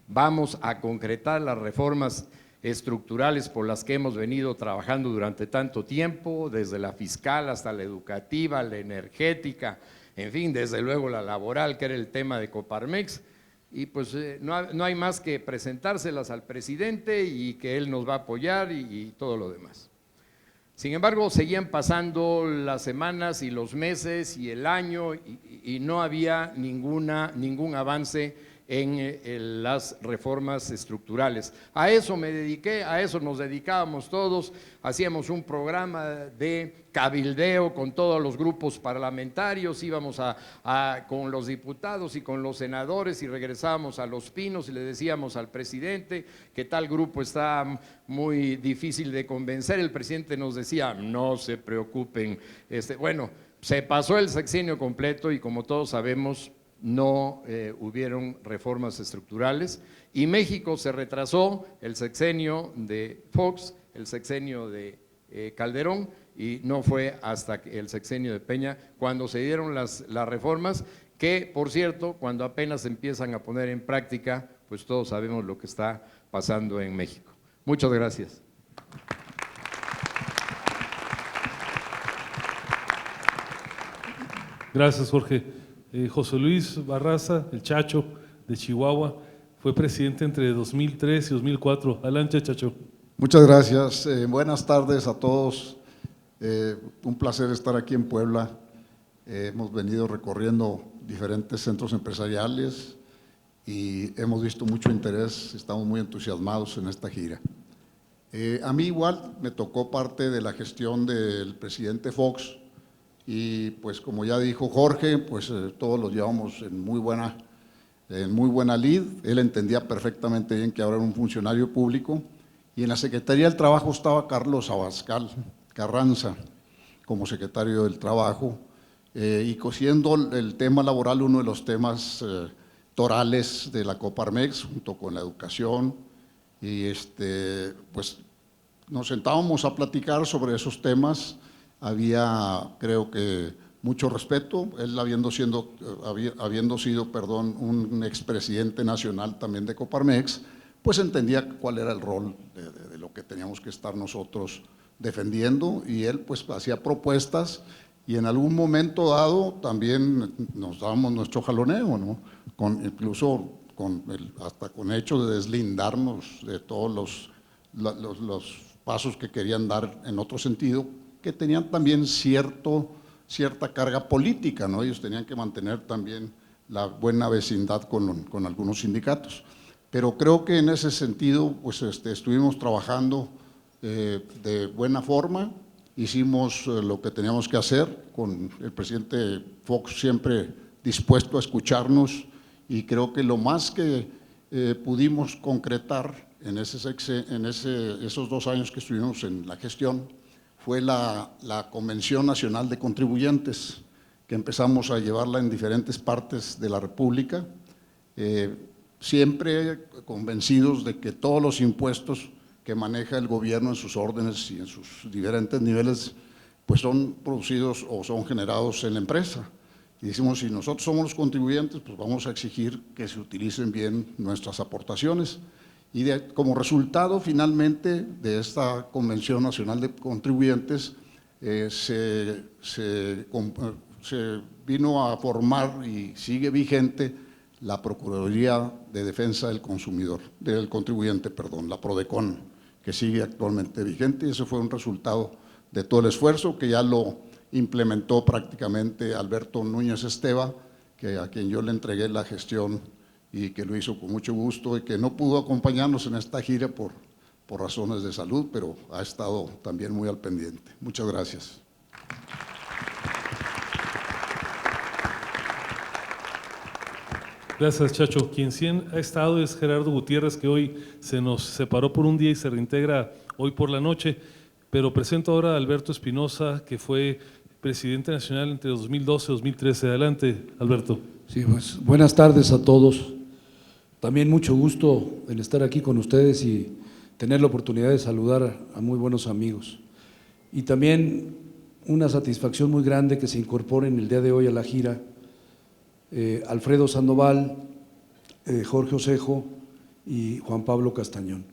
vamos a concretar las reformas estructurales por las que hemos venido trabajando durante tanto tiempo, desde la fiscal hasta la educativa, la energética, en fin, desde luego la laboral, que era el tema de Coparmex, y pues no hay más que presentárselas al presidente y que él nos va a apoyar y todo lo demás. Sin embargo, seguían pasando las semanas y los meses y el año y no había ningún avance en las reformas estructurales. A eso me dediqué, a eso nos dedicábamos todos, hacíamos un programa de cabildeo con todos los grupos parlamentarios, íbamos con los diputados y con los senadores y regresábamos a Los Pinos y le decíamos al presidente que tal grupo está muy difícil de convencer, el presidente nos decía, no se preocupen, bueno, se pasó el sexenio completo y como todos sabemos, no hubieron reformas estructurales y México se retrasó el sexenio de Fox, el sexenio de Calderón y no fue hasta el sexenio de Peña cuando se dieron las reformas que, por cierto, cuando apenas empiezan a poner en práctica, pues todos sabemos lo que está pasando en México. Muchas gracias. Gracias, Jorge. José Luis Barraza, el Chacho, de Chihuahua, fue presidente entre 2003 y 2004. Adelante, Chacho. Muchas gracias. Buenas tardes a todos. Un placer estar aquí en Puebla. Hemos venido recorriendo diferentes centros empresariales y hemos visto mucho interés, estamos muy entusiasmados en esta gira. A mí igual me tocó parte de la gestión del presidente Fox, y pues como ya dijo Jorge, pues todos los llevamos en muy buena lid. Él entendía perfectamente bien que ahora era un funcionario público, y en la Secretaría del Trabajo estaba Carlos Abascal Carranza como secretario del Trabajo, y siendo el tema laboral uno de los temas torales de la Coparmex, junto con la educación, y pues nos sentábamos a platicar sobre esos temas. Había, creo que, mucho respeto, él habiendo sido un expresidente nacional también de Coparmex, pues entendía cuál era el rol de lo que teníamos que estar nosotros defendiendo, y él pues hacía propuestas, y en algún momento dado también nos dábamos nuestro jaloneo, ¿no? Incluso hasta con hecho de deslindarnos de todos los pasos que querían dar en otro sentido, que tenían también cierta carga política, ¿no? Ellos tenían que mantener también la buena vecindad con algunos sindicatos. pero creo que en ese sentido pues estuvimos trabajando de buena forma, hicimos lo que teníamos que hacer, con el presidente Fox siempre dispuesto a escucharnos, y creo que lo más que pudimos concretar en esos 2 años que estuvimos en la gestión fue la Convención Nacional de Contribuyentes, que empezamos a llevarla en diferentes partes de la República, siempre convencidos de que todos los impuestos que maneja el gobierno en sus órdenes y en sus diferentes niveles, pues son producidos o son generados en la empresa. Y decimos, si nosotros somos los contribuyentes, pues vamos a exigir que se utilicen bien nuestras aportaciones. Y como resultado, finalmente, de esta Convención Nacional de Contribuyentes, se vino a formar y sigue vigente la Procuraduría de Defensa del Consumidor, del Contribuyente, perdón, la PRODECON, que sigue actualmente vigente, y ese fue un resultado de todo el esfuerzo que ya lo implementó prácticamente Alberto Núñez Esteva, a quien yo le entregué la gestión y que lo hizo con mucho gusto, y que no pudo acompañarnos en esta gira por razones de salud, pero ha estado también muy al pendiente. Muchas gracias. Gracias, Chacho. Quien sí ha estado es Gerardo Gutiérrez, que hoy se nos separó por un día y se reintegra hoy por la noche, pero presento ahora a Alberto Espinosa, que fue presidente nacional entre 2012 y 2013. Adelante, Alberto. Sí, pues buenas tardes a todos. También mucho gusto en estar aquí con ustedes y tener la oportunidad de saludar a muy buenos amigos. Y también una satisfacción muy grande que se incorporen el día de hoy a la gira Alfredo Sandoval, Jorge Osejo y Juan Pablo Castañón.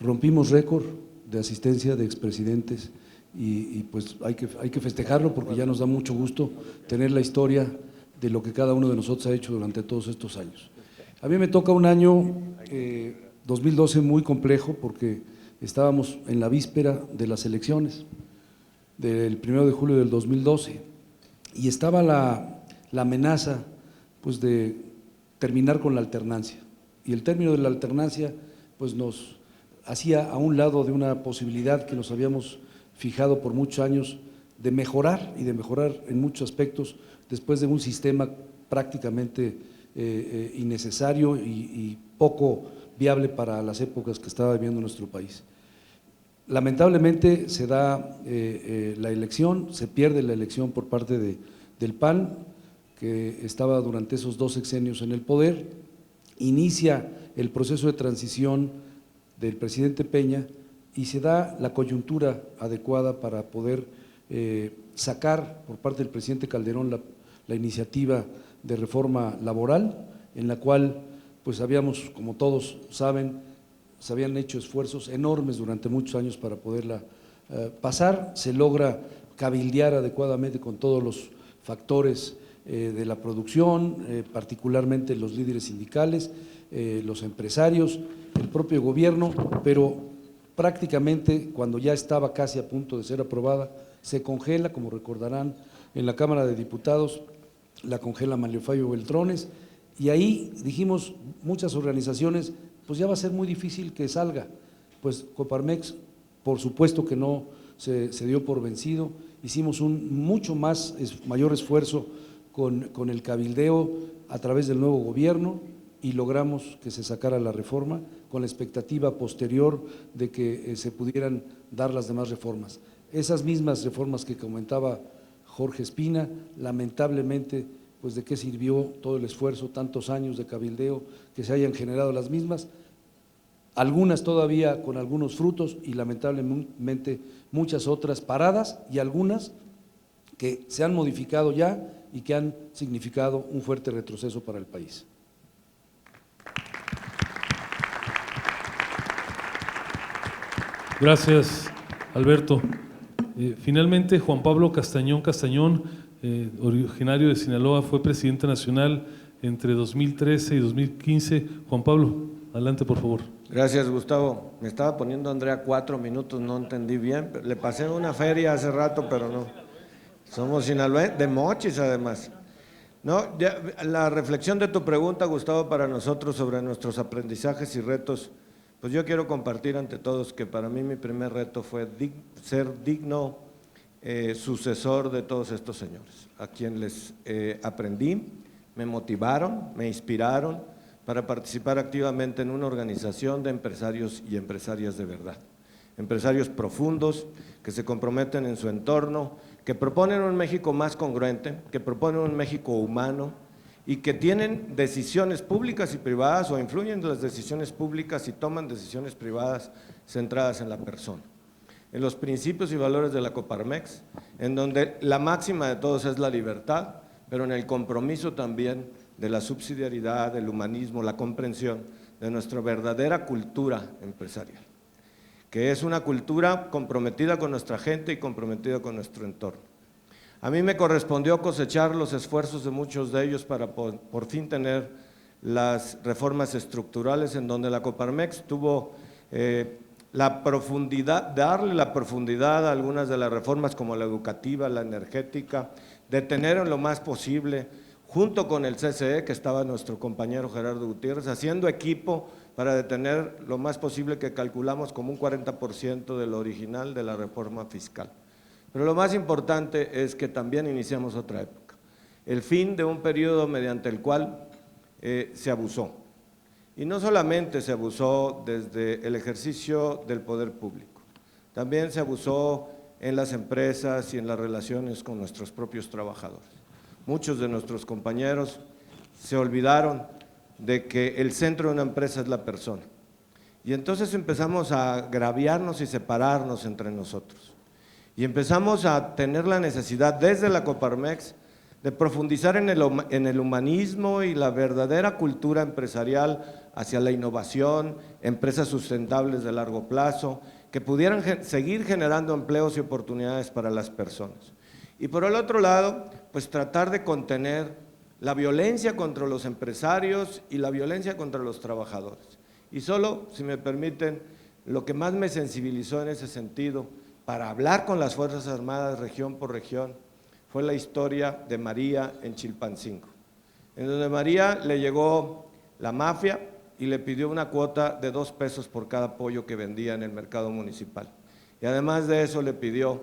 Rompimos récord de asistencia de expresidentes y pues hay que festejarlo, porque ya nos da mucho gusto tener la historia de lo que cada uno de nosotros ha hecho durante todos estos años. A mí me toca un año 2012 muy complejo, porque estábamos en la víspera de las elecciones del 1 de julio del 2012 y estaba la amenaza pues de terminar con la alternancia, y el término de la alternancia pues nos hacía a un lado de una posibilidad que nos habíamos fijado por muchos años de mejorar, y de mejorar en muchos aspectos después de un sistema prácticamente innecesario y poco viable para las épocas que estaba viviendo nuestro país. Lamentablemente se da la elección, se pierde la elección por parte del PAN, que estaba durante esos 2 sexenios en el poder, inicia el proceso de transición del presidente Peña y se da la coyuntura adecuada para poder sacar por parte del presidente Calderón la iniciativa de reforma laboral, en la cual pues habíamos, como todos saben, se habían hecho esfuerzos enormes durante muchos años para poderla pasar. Se logra cabildear adecuadamente con todos los factores de la producción, particularmente los líderes sindicales, los empresarios, el propio gobierno, pero prácticamente cuando ya estaba casi a punto de ser aprobada, se congela, como recordarán, en la Cámara de Diputados, la congela Manlio Fabio Beltrones, y ahí dijimos muchas organizaciones, pues ya va a ser muy difícil que salga. Pues Coparmex, por supuesto que no se dio por vencido, hicimos un mucho mayor esfuerzo con el cabildeo a través del nuevo gobierno y logramos que se sacara la reforma con la expectativa posterior de que se pudieran dar las demás reformas. Esas mismas reformas que comentaba Jorge Espina, lamentablemente, pues de qué sirvió todo el esfuerzo, tantos años de cabildeo, que se hayan generado las mismas, algunas todavía con algunos frutos y lamentablemente muchas otras paradas, y algunas que se han modificado ya y que han significado un fuerte retroceso para el país. Gracias, Alberto. Finalmente, Juan Pablo Castañón, originario de Sinaloa, fue presidente nacional entre 2013 y 2015. Juan Pablo, adelante, por favor. Gracias, Gustavo. Me estaba poniendo Andrea 4 minutos, no entendí bien. Le pasé una feria hace rato, pero no. Somos sinaloenses, de Mochis además. No, la reflexión de tu pregunta, Gustavo, para nosotros sobre nuestros aprendizajes y retos, pues yo quiero compartir ante todos que para mí mi primer reto fue ser digno sucesor de todos estos señores, a quien les aprendí, me motivaron, me inspiraron para participar activamente en una organización de empresarios y empresarias de verdad. Empresarios profundos, que se comprometen en su entorno, que proponen un México más congruente, que proponen un México humano y que tienen decisiones públicas y privadas o influyen en las decisiones públicas y toman decisiones privadas centradas en la persona. En los principios y valores de la Coparmex, en donde la máxima de todos es la libertad, pero en el compromiso también de la subsidiariedad, del humanismo, la comprensión de nuestra verdadera cultura empresarial, que es una cultura comprometida con nuestra gente y comprometida con nuestro entorno. A mí me correspondió cosechar los esfuerzos de muchos de ellos para por fin tener las reformas estructurales en donde la Coparmex tuvo la profundidad, darle la profundidad a algunas de las reformas como la educativa, la energética, de tener en lo más posible, junto con el CCE, que estaba nuestro compañero Gerardo Gutiérrez, haciendo equipo para detener lo más posible, que calculamos como un 40% de lo original de la reforma fiscal. Pero lo más importante es que también iniciamos otra época, el fin de un periodo mediante el cual se abusó. Y no solamente se abusó desde el ejercicio del poder público, también se abusó en las empresas y en las relaciones con nuestros propios trabajadores. Muchos de nuestros compañeros se olvidaron de que el centro de una empresa es la persona. Y entonces empezamos a agraviarnos y separarnos entre nosotros. Y empezamos a tener la necesidad desde la Coparmex de profundizar en el humanismo y la verdadera cultura empresarial hacia la innovación, empresas sustentables de largo plazo, que pudieran seguir generando empleos y oportunidades para las personas. Y por el otro lado, pues tratar de contener la violencia contra los empresarios y la violencia contra los trabajadores. Y solo, si me permiten, lo que más me sensibilizó en ese sentido, para hablar con las Fuerzas Armadas región por región, fue la historia de María en Chilpancingo, en donde María le llegó la mafia y le pidió una cuota de 2 pesos por cada pollo que vendía en el mercado municipal. Y además de eso le pidió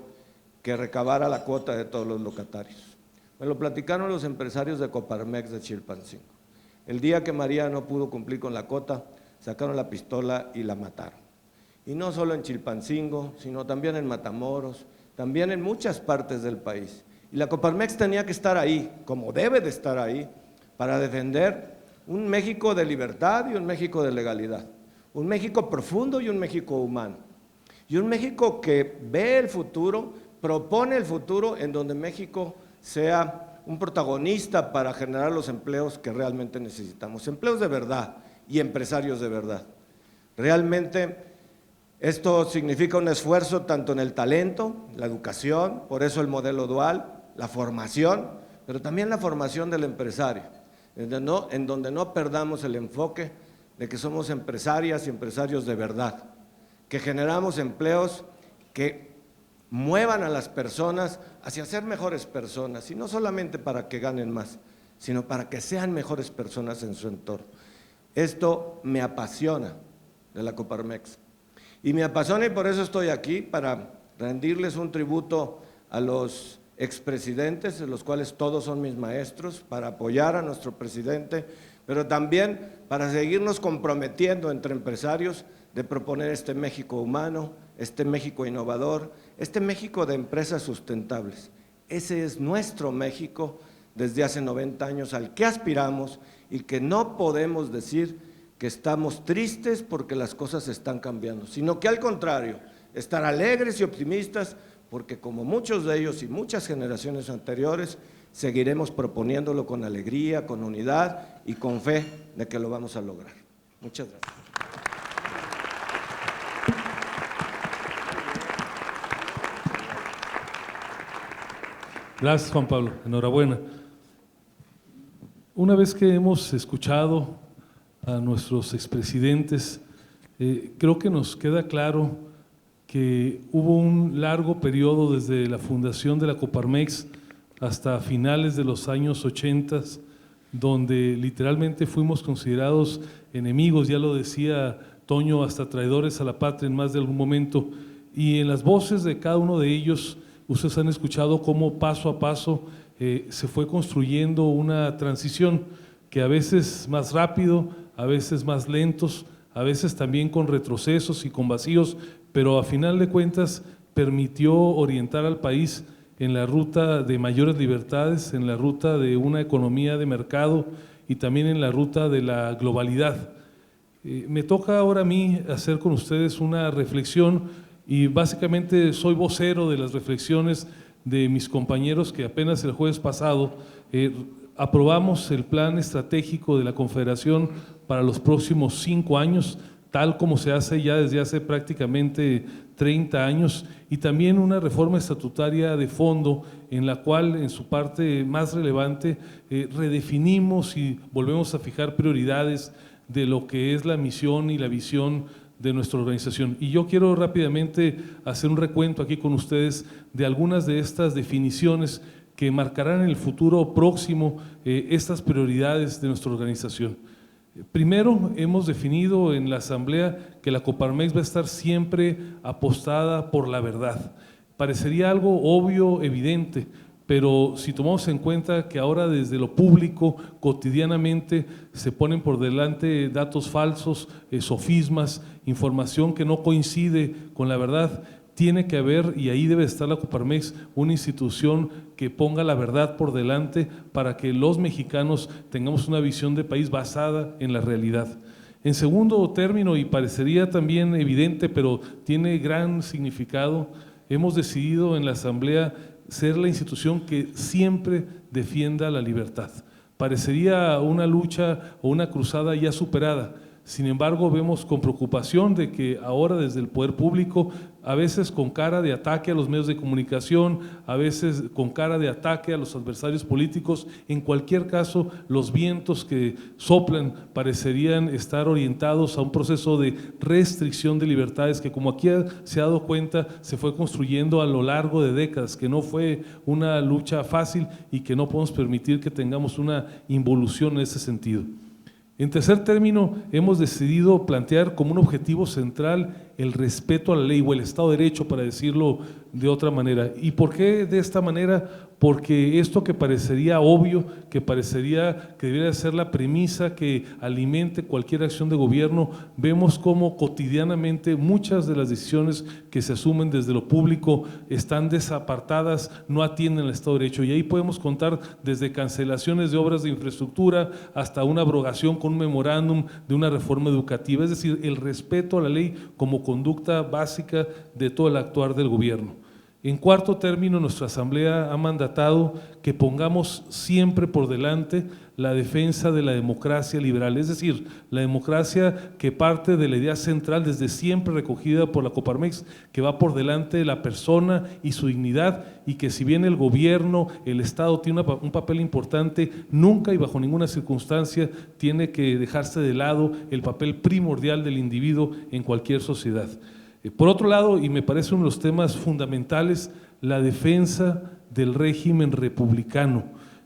que recabara la cuota de todos los locatarios. Me lo platicaron los empresarios de Coparmex de Chilpancingo. El día que María no pudo cumplir con la cuota, sacaron la pistola y la mataron. Y no solo en Chilpancingo, sino también en Matamoros, también en muchas partes del país. Y la Coparmex tenía que estar ahí, como debe de estar ahí, para defender un México de libertad y un México de legalidad, un México profundo y un México humano, y un México que ve el futuro, propone el futuro en donde México sea un protagonista para generar los empleos que realmente necesitamos, empleos de verdad y empresarios de verdad. Realmente esto significa un esfuerzo tanto en el talento, la educación, por eso el modelo dual, la formación, pero también la formación del empresario, en donde no perdamos el enfoque de que somos empresarias y empresarios de verdad, que generamos empleos que muevan a las personas hacia ser mejores personas, y no solamente para que ganen más, sino para que sean mejores personas en su entorno. Esto me apasiona de la Coparmex, y me apasiona, y por eso estoy aquí, para rendirles un tributo a los expresidentes, de los cuales todos son mis maestros, para apoyar a nuestro presidente, pero también para seguirnos comprometiendo entre empresarios de proponer este México humano, este México innovador, este México de empresas sustentables. Ese es nuestro México desde hace 90 años al que aspiramos, y que no podemos decir que estamos tristes porque las cosas están cambiando, sino que al contrario, estar alegres y optimistas, porque como muchos de ellos y muchas generaciones anteriores, seguiremos proponiéndolo con alegría, con unidad y con fe de que lo vamos a lograr. Muchas gracias. Gracias, Juan Pablo, enhorabuena. Una vez que hemos escuchado a nuestros expresidentes, creo que nos queda claro que hubo un largo periodo desde la fundación de la Coparmex hasta finales de los años 80, donde literalmente fuimos considerados enemigos, ya lo decía Toño, hasta traidores a la patria en más de algún momento, y en las voces de cada uno de ellos, ustedes han escuchado cómo paso a paso se fue construyendo una transición que a veces más rápido, a veces más lentos, a veces también con retrocesos y con vacíos, pero a final de cuentas permitió orientar al país en la ruta de mayores libertades, en la ruta de una economía de mercado y también en la ruta de la globalidad. Me toca ahora a mí hacer con ustedes una reflexión y básicamente soy vocero de las reflexiones de mis compañeros que apenas el jueves pasado aprobamos el plan estratégico de la Confederación para los próximos 5 años, tal como se hace ya desde hace prácticamente 30 años, y también una reforma estatutaria de fondo en la cual en su parte más relevante redefinimos y volvemos a fijar prioridades de lo que es la misión y la visión de nuestra organización. Y yo quiero rápidamente hacer un recuento aquí con ustedes de algunas de estas definiciones que marcarán en el futuro próximo estas prioridades de nuestra organización. Primero, hemos definido en la Asamblea que la Coparmex va a estar siempre apostada por la verdad. Parecería algo obvio, evidente, pero si tomamos en cuenta que ahora desde lo público cotidianamente se ponen por delante datos falsos, sofismas, información que no coincide con la verdad, tiene que haber, y ahí debe estar la Coparmex, una institución que ponga la verdad por delante para que los mexicanos tengamos una visión de país basada en la realidad. En segundo término, y parecería también evidente, pero tiene gran significado, hemos decidido en la Asamblea ser la institución que siempre defienda la libertad. Parecería una lucha o una cruzada ya superada. Sin embargo, vemos con preocupación de que ahora desde el poder público, a veces con cara de ataque a los medios de comunicación, a veces con cara de ataque a los adversarios políticos, en cualquier caso, los vientos que soplan parecerían estar orientados a un proceso de restricción de libertades que, como aquí se ha dado cuenta, se fue construyendo a lo largo de décadas, que no fue una lucha fácil y que no podemos permitir que tengamos una involución en ese sentido. En tercer término, hemos decidido plantear como un objetivo central el respeto a la ley o el Estado de Derecho, para decirlo de otra manera. ¿Y por qué de esta manera? Porque esto que parecería obvio, que parecería que debería ser la premisa que alimente cualquier acción de gobierno, vemos cómo cotidianamente muchas de las decisiones que se asumen desde lo público están desapartadas, no atienden al Estado de Derecho, y ahí podemos contar desde cancelaciones de obras de infraestructura hasta una abrogación con un memorándum de una reforma educativa, es decir, el respeto a la ley como conducta básica de todo el actuar del gobierno. En cuarto término, nuestra Asamblea ha mandatado que pongamos siempre por delante la defensa de la democracia liberal, es decir, la democracia que parte de la idea central desde siempre recogida por la Coparmex, que va por delante de la persona y su dignidad, y que si bien el gobierno, el Estado tiene un papel importante, nunca y bajo ninguna circunstancia tiene que dejarse de lado el papel primordial del individuo en cualquier sociedad. Por otro lado, y me parece uno de los temas fundamentales, la defensa del régimen republicano.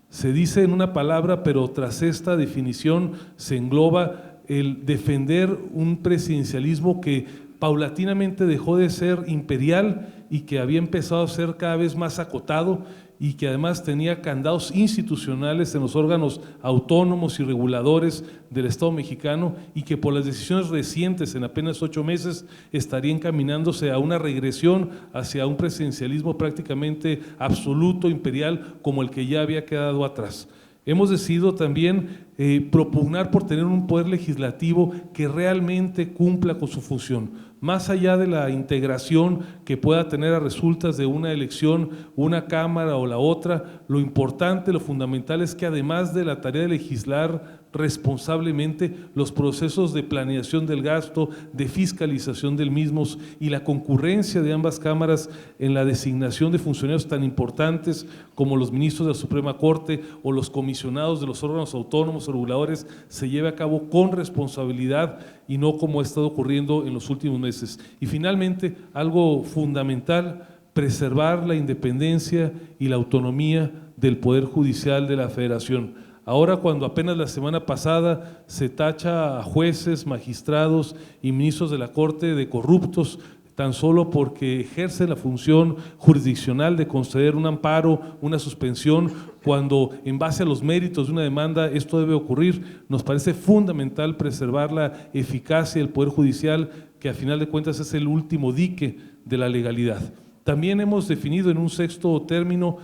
Se dice en una palabra, pero tras esta definición se engloba el defender un presidencialismo que paulatinamente dejó de ser imperial y que había empezado a ser cada vez más acotado, y que además tenía candados institucionales en los órganos autónomos y reguladores del Estado mexicano, y que por las decisiones recientes en apenas 8 meses estaría encaminándose a una regresión hacia un presidencialismo prácticamente absoluto, imperial, como el que ya había quedado atrás. Hemos decidido también propugnar por tener un poder legislativo que realmente cumpla con su función, más allá de la integración que pueda tener a resultas de una elección, una cámara o la otra. Lo importante, lo fundamental es que además de la tarea de legislar responsablemente, los procesos de planeación del gasto, de fiscalización del mismo y la concurrencia de ambas cámaras en la designación de funcionarios tan importantes como los ministros de la Suprema Corte o los comisionados de los órganos autónomos o reguladores se lleve a cabo con responsabilidad y no como ha estado ocurriendo en los últimos meses. Y finalmente, algo fundamental, preservar la independencia y la autonomía del Poder Judicial de la Federación. Ahora, cuando apenas la semana pasada se tacha a jueces, magistrados y ministros de la Corte de corruptos, tan solo porque ejercen la función jurisdiccional de conceder un amparo, una suspensión, cuando en base a los méritos de una demanda esto debe ocurrir, nos parece fundamental preservar la eficacia del Poder Judicial, que a final de cuentas es el último dique de la legalidad. También hemos definido en un sexto término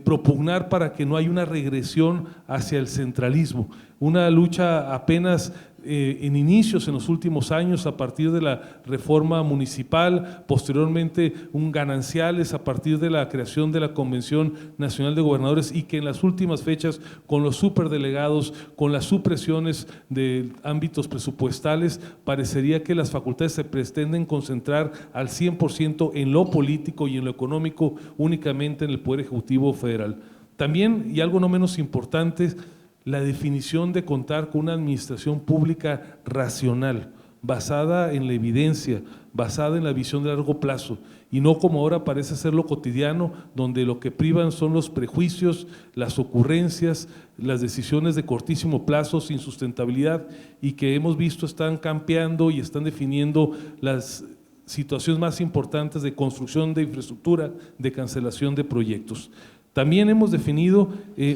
propugnar para que no haya una regresión hacia el centralismo, una lucha apenas en inicios en los últimos años a partir de la reforma municipal, posteriormente un gananciales a partir de la creación de la Convención Nacional de Gobernadores, y que en las últimas fechas con los superdelegados, con las supresiones de ámbitos presupuestales, parecería que las facultades se pretenden concentrar al 100% en lo político y en lo económico únicamente en el Poder Ejecutivo Federal. También, y algo no menos importante, la definición de contar con una administración pública racional, basada en la evidencia, basada en la visión de largo plazo, y no como ahora parece ser lo cotidiano, donde lo que privan son los prejuicios, las ocurrencias, las decisiones de cortísimo plazo sin sustentabilidad, y que hemos visto están campeando y están definiendo las situaciones más importantes de construcción de infraestructura, de cancelación de proyectos. También hemos definido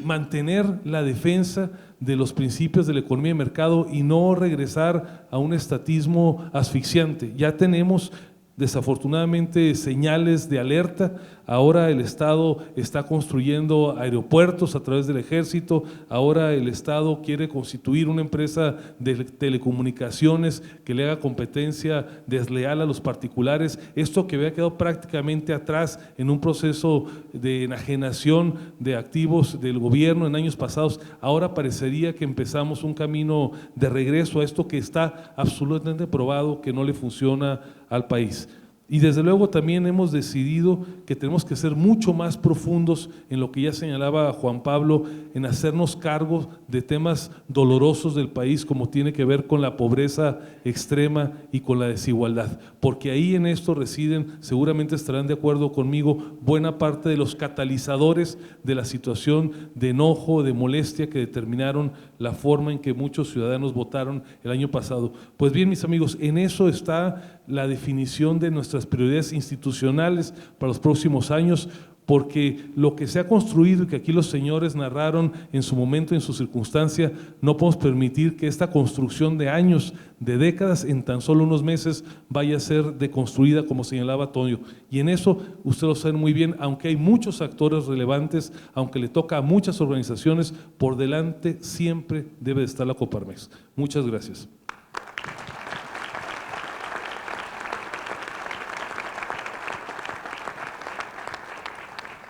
mantener la defensa de los principios de la economía de mercado y no regresar a un estatismo asfixiante. Ya tenemos desafortunadamente señales de alerta. Ahora el Estado está construyendo aeropuertos a través del Ejército, ahora el Estado quiere constituir una empresa de telecomunicaciones que le haga competencia desleal a los particulares. Esto que había quedado prácticamente atrás en un proceso de enajenación de activos del gobierno en años pasados, ahora parecería que empezamos un camino de regreso a esto que está absolutamente probado que no le funciona al país. Y desde luego también hemos decidido que tenemos que ser mucho más profundos en lo que ya señalaba Juan Pablo, en hacernos cargo de temas dolorosos del país, como tiene que ver con la pobreza extrema y con la desigualdad, porque ahí en esto residen, seguramente estarán de acuerdo conmigo, buena parte de los catalizadores de la situación de enojo, de molestia que determinaron la forma en que muchos ciudadanos votaron el año pasado. Pues bien, mis amigos, en eso está la definición de nuestras prioridades institucionales para los próximos años, porque lo que se ha construido y que aquí los señores narraron en su momento, en su circunstancia, no podemos permitir que esta construcción de años, de décadas, en tan solo unos meses vaya a ser deconstruida, como señalaba Toño. Y en eso, ustedes lo saben muy bien, aunque hay muchos actores relevantes, aunque le toca a muchas organizaciones, por delante siempre debe de estar la Coparmex. Muchas gracias.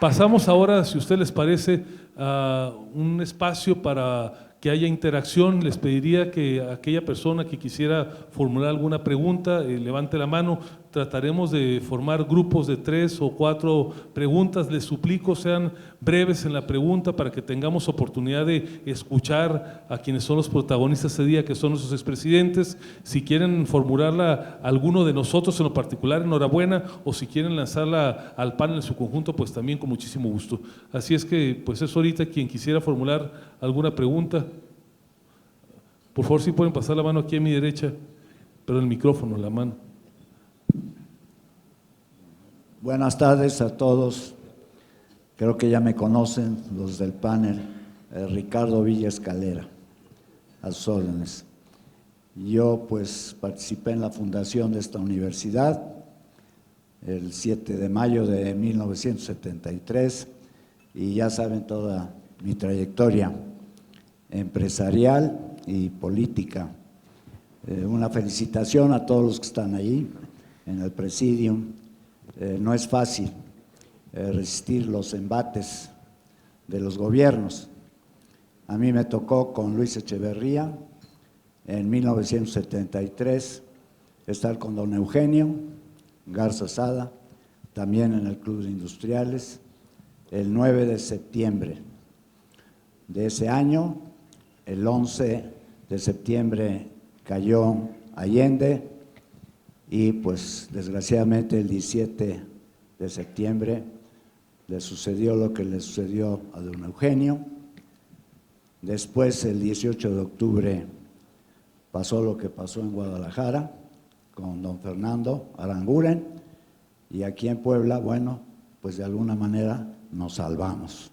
Pasamos ahora, si a usted les parece, a un espacio para que haya interacción. Les pediría que aquella persona que quisiera formular alguna pregunta, levante la mano. Trataremos de formar grupos de 3 o 4 preguntas. Les suplico sean breves en la pregunta para que tengamos oportunidad de escuchar a quienes son los protagonistas ese día, que son nuestros expresidentes. Si quieren formularla a alguno de nosotros en lo particular, enhorabuena, o si quieren lanzarla al panel en su conjunto, pues también con muchísimo gusto. Así es que, pues es ahorita quien quisiera formular alguna pregunta. Por favor, si pueden pasar la mano aquí a mi derecha, pero el micrófono, la mano. Buenas tardes a todos. Creo que ya me conocen los del panel. Ricardo Villa Escalera, a sus órdenes. Yo pues participé en la fundación de esta universidad el 7 de mayo de 1973 y ya saben toda mi trayectoria empresarial y política. Una felicitación a todos los que están ahí en el presidium. No es fácil resistir los embates de los gobiernos. A mí me tocó con Luis Echeverría en 1973 estar con don Eugenio Garza Sada, también en el Club de Industriales, el 9 de septiembre de ese año. El 11 de septiembre cayó Allende y pues desgraciadamente el 17 de septiembre le sucedió lo que le sucedió a don Eugenio. Después, el 18 de octubre, pasó lo que pasó en Guadalajara con don Fernando Aranguren, y aquí en Puebla, bueno, pues de alguna manera nos salvamos.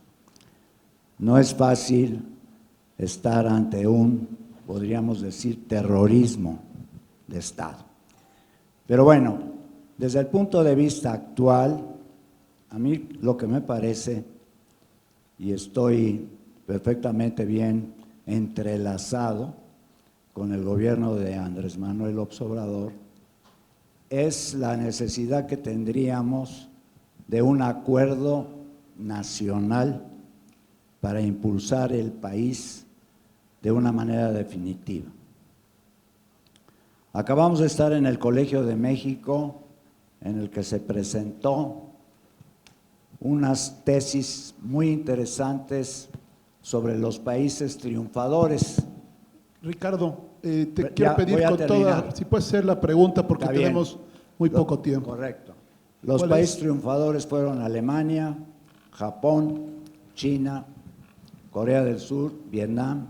No es fácil estar ante un, podríamos decir, terrorismo de Estado. Pero bueno, desde el punto de vista actual, a mí lo que me parece, y estoy perfectamente bien entrelazado con el gobierno de Andrés Manuel López Obrador, es la necesidad que tendríamos de un acuerdo nacional para impulsar el país de una manera definitiva. Acabamos de estar en el Colegio de México, en el que se presentó unas tesis muy interesantes sobre los países triunfadores. Ricardo, te quiero pedir con terminar. si puedes hacer la pregunta porque Está bien. tenemos muy poco tiempo. Correcto. Los ¿Cuál países es? triunfadores fueron Alemania, Japón, China, Corea del Sur, Vietnam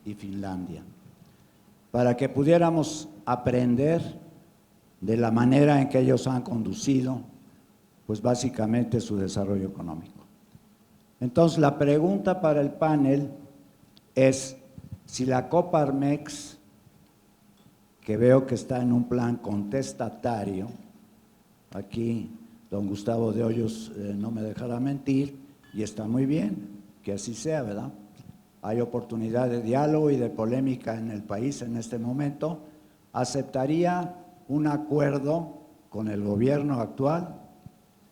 y Finlandia, para que pudiéramos aprender de la manera en que ellos han conducido, pues básicamente su desarrollo económico. Entonces, la pregunta para el panel es si la Coparmex, que veo que está en un plan contestatario, aquí don Gustavo de Hoyos no me dejará mentir, y está muy bien que así sea, ¿verdad? Hay oportunidad de diálogo y de polémica en el país en este momento. ¿Aceptaría un acuerdo con el gobierno actual,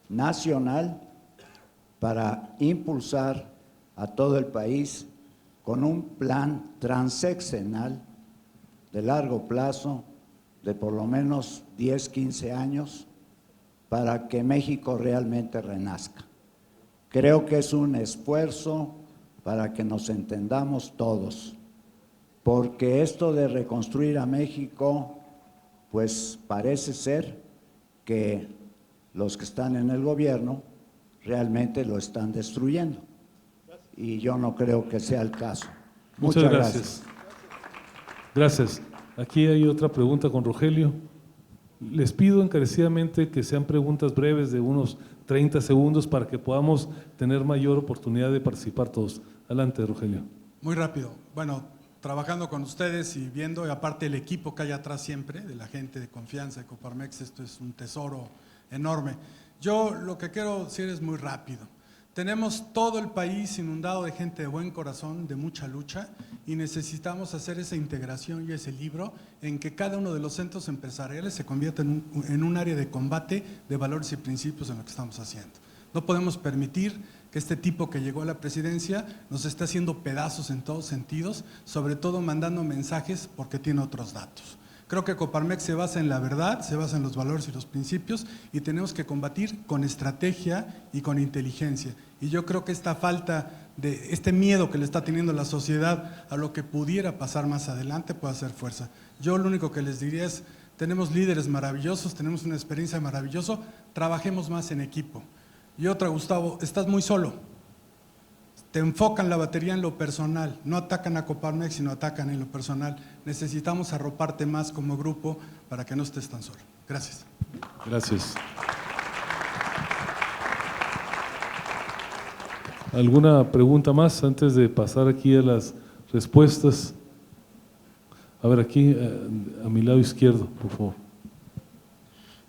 nacional, para impulsar a todo el país con un plan transeccional de largo plazo, de por lo menos 10, 15 años, para que México realmente renazca? Creo que es un esfuerzo para que nos entendamos todos, porque esto de reconstruir a México, pues parece ser que los que están en el gobierno realmente lo están destruyendo, y yo no creo que sea el caso. Muchas gracias. Gracias. Aquí hay otra pregunta con Rogelio. Les pido encarecidamente que sean preguntas breves de unos 30 segundos para que podamos tener mayor oportunidad de participar todos. Adelante, Rogelio. Muy rápido. Bueno, trabajando con ustedes y viendo, y aparte el equipo que hay atrás siempre, de la gente de confianza de Coparmex, esto es un tesoro enorme. Yo lo que quiero decir es muy rápido. Tenemos todo el país inundado de gente de buen corazón, de mucha lucha, y necesitamos hacer esa integración y ese libro en que cada uno de los centros empresariales se convierta en un área de combate de valores y principios en lo que estamos haciendo. No podemos permitir que este tipo que llegó a la presidencia nos esté haciendo pedazos en todos sentidos, sobre todo mandando mensajes porque tiene otros datos. Creo que Coparmex se basa en la verdad, se basa en los valores y los principios, y tenemos que combatir con estrategia y con inteligencia. Y yo creo que esta falta de este miedo que le está teniendo la sociedad a lo que pudiera pasar más adelante puede hacer fuerza. Yo lo único que les diría es, tenemos líderes maravillosos, tenemos una experiencia maravillosa, trabajemos más en equipo. Y otra, Gustavo, estás muy solo. Te enfocan la batería en lo personal, no atacan a Coparmex, sino atacan en lo personal. Necesitamos arroparte más como grupo para que no estés tan solo. Gracias. Gracias. ¿Alguna pregunta más antes de pasar aquí a las respuestas? A ver, aquí a mi lado izquierdo, por favor.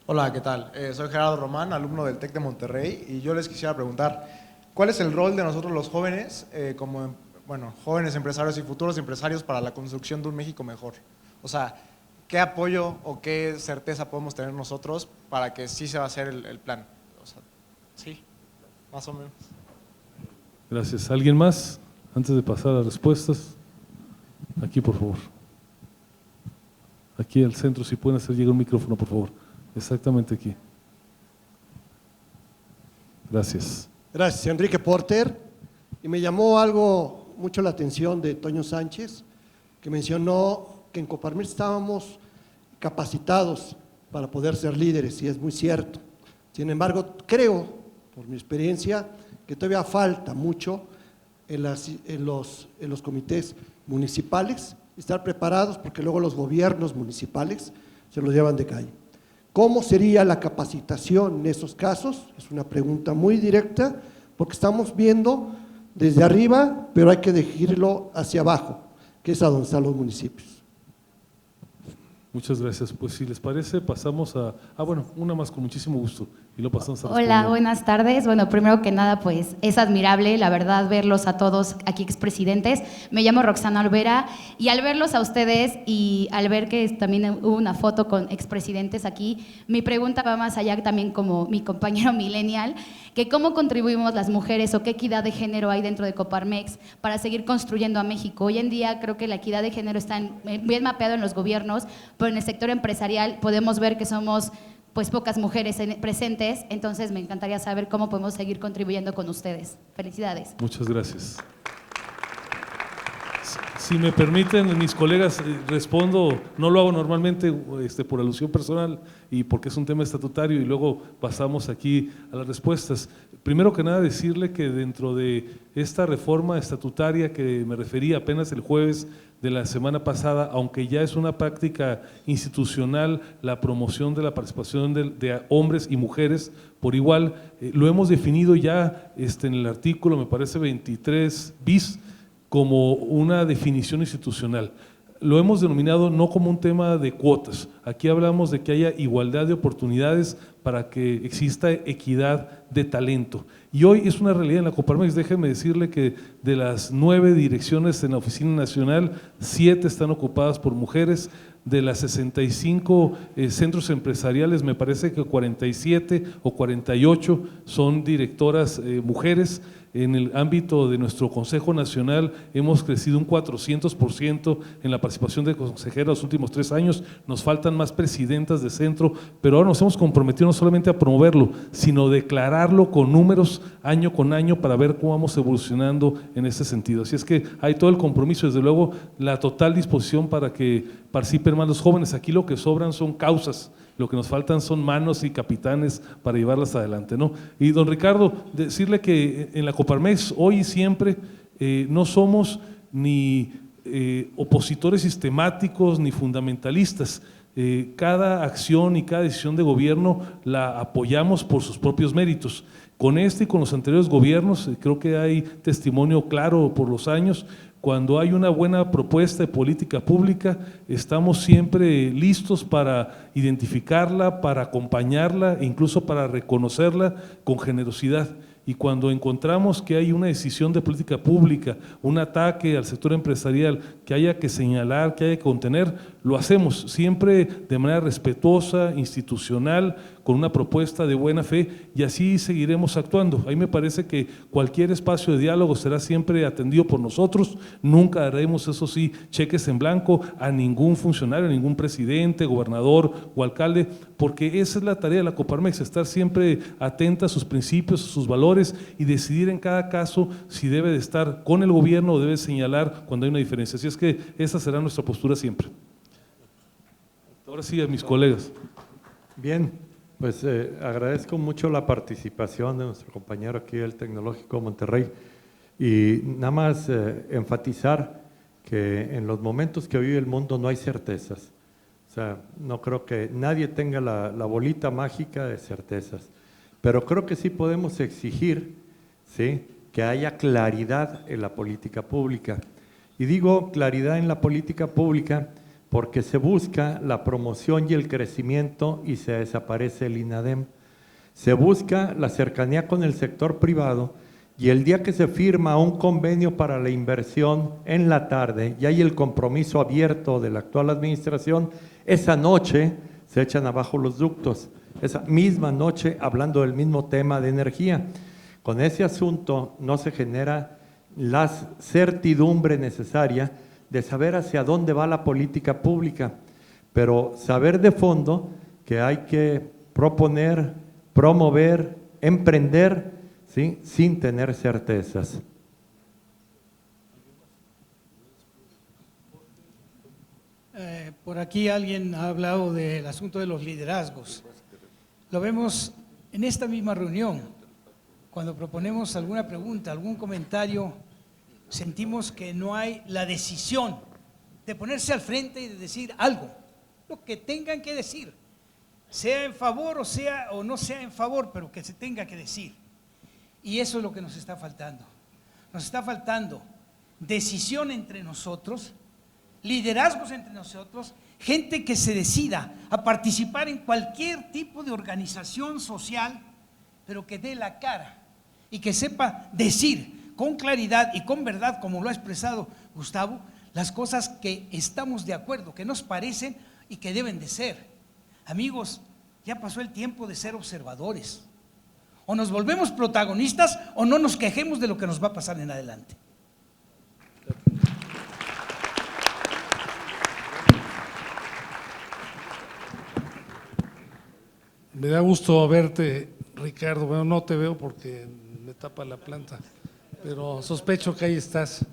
Hola, ¿qué tal? Soy Gerardo Román, alumno del TEC de Monterrey, y yo les quisiera preguntar, ¿cuál es el rol de nosotros los jóvenes, como jóvenes empresarios y futuros empresarios, para la construcción de un México mejor? O sea, ¿qué apoyo o qué certeza podemos tener nosotros para que sí se va a hacer el plan? O sea, sí, más o menos. Gracias. ¿Alguien más? Antes de pasar a las respuestas. Aquí, por favor. Aquí al centro, si pueden hacer llegar un micrófono, por favor. Exactamente aquí. Gracias. Gracias, Enrique Porter. Y me llamó algo mucho la atención de Toño Sánchez, que mencionó que en Coparmex estábamos capacitados para poder ser líderes, y es muy cierto. Sin embargo, creo, por mi experiencia, que todavía falta mucho en los comités municipales, estar preparados porque luego los gobiernos municipales se los llevan de calle. ¿Cómo sería la capacitación en esos casos? Es una pregunta muy directa porque estamos viendo desde arriba, pero hay que dirigirlo hacia abajo, que es a donde están los municipios. Muchas gracias. Pues si les parece, pasamos a… bueno, una más con muchísimo gusto y lo pasamos a Hola, responder. buenas tardes. Bueno, primero que nada, pues es admirable, la verdad, verlos a todos aquí expresidentes. Me llamo Roxana Olvera y al verlos a ustedes y al ver que también hubo una foto con expresidentes aquí, mi pregunta va más allá también como mi compañero millennial, que cómo contribuimos las mujeres o qué equidad de género hay dentro de Coparmex para seguir construyendo a México. Hoy en día creo que la equidad de género está bien mapeado en los gobiernos, pero en el sector empresarial podemos ver que somos pues pocas mujeres presentes, entonces me encantaría saber cómo podemos seguir contribuyendo con ustedes. Felicidades. Muchas gracias. Si me permiten, mis colegas, respondo, no lo hago normalmente por alusión personal y porque es un tema estatutario y luego pasamos aquí a las respuestas. Primero que nada decirle que dentro de esta reforma estatutaria que me referí apenas el jueves de la semana pasada, aunque ya es una práctica institucional la promoción de la participación de hombres y mujeres por igual, lo hemos definido ya en el artículo, me parece 23 bis, como una definición institucional. Lo hemos denominado no como un tema de cuotas, aquí hablamos de que haya igualdad de oportunidades para que exista equidad de talento. Y hoy es una realidad en la Coparmex, déjeme decirle que de las 9 direcciones en la Oficina Nacional, 7 están ocupadas por mujeres, de las 65 centros empresariales, me parece que 47 o 48 son directoras mujeres. En el ámbito de nuestro Consejo Nacional hemos crecido un 400% en la participación de consejeras los últimos 3 años, nos faltan más presidentas de centro, pero ahora nos hemos comprometido no solamente a promoverlo, sino declararlo con números año con año para ver cómo vamos evolucionando en ese sentido. Así es que hay todo el compromiso, desde luego la total disposición para que participen más los jóvenes. Aquí lo que sobran son causas, lo que nos faltan son manos y capitanes para llevarlas adelante, ¿no? Y don Ricardo, decirle que en la Coparmex hoy y siempre no somos ni opositores sistemáticos ni fundamentalistas. Cada acción y cada decisión de gobierno la apoyamos por sus propios méritos. Con este y con los anteriores gobiernos, creo que hay testimonio claro por los años. Cuando hay una buena propuesta de política pública, estamos siempre listos para identificarla, para acompañarla e incluso para reconocerla con generosidad. Y cuando encontramos que hay una decisión de política pública, un ataque al sector empresarial que haya que señalar, que haya que contener, lo hacemos siempre de manera respetuosa, institucional, con una propuesta de buena fe y así seguiremos actuando. Ahí me parece que cualquier espacio de diálogo será siempre atendido por nosotros, nunca daremos, eso sí, cheques en blanco a ningún funcionario, a ningún presidente, gobernador o alcalde, porque esa es la tarea de la Coparmex, estar siempre atenta a sus principios, a sus valores y decidir en cada caso si debe de estar con el gobierno o debe señalar cuando hay una diferencia. Así es que esa será nuestra postura siempre. Ahora sí a mis colegas. Bien, pues agradezco mucho la participación de nuestro compañero aquí del Tecnológico de Monterrey y nada más enfatizar que en los momentos que vive el mundo no hay certezas. O sea, no creo que nadie tenga la bolita mágica de certezas, pero creo que sí podemos exigir, ¿sí?, que haya claridad en la política pública. Y digo claridad en la política pública porque se busca la promoción y el crecimiento y se desaparece el INADEM. Se busca la cercanía con el sector privado y el día que se firma un convenio para la inversión en la tarde y hay el compromiso abierto de la actual administración, esa noche se echan abajo los ductos, esa misma noche hablando del mismo tema de energía. Con ese asunto no se genera la certidumbre necesaria de saber hacia dónde va la política pública, pero saber de fondo que hay que proponer, promover, emprender, ¿sí?, sin tener certezas. Por aquí alguien ha hablado del asunto de los liderazgos. Lo vemos en esta misma reunión, cuando proponemos alguna pregunta, algún comentario, sentimos que no hay la decisión de ponerse al frente y de decir algo, lo que tengan que decir, sea en favor o no sea en favor, pero que se tenga que decir. Y eso es lo que nos está faltando. Nos está faltando decisión entre nosotros, liderazgos entre nosotros, gente que se decida a participar en cualquier tipo de organización social, pero que dé la cara y que sepa decir con claridad y con verdad, como lo ha expresado Gustavo, las cosas que estamos de acuerdo, que nos parecen y que deben de ser. Amigos, ya pasó el tiempo de ser observadores. O nos volvemos protagonistas o no nos quejemos de lo que nos va a pasar en adelante. Me da gusto verte, Ricardo. Bueno, no te veo porque me tapa la planta, pero sospecho que ahí estás.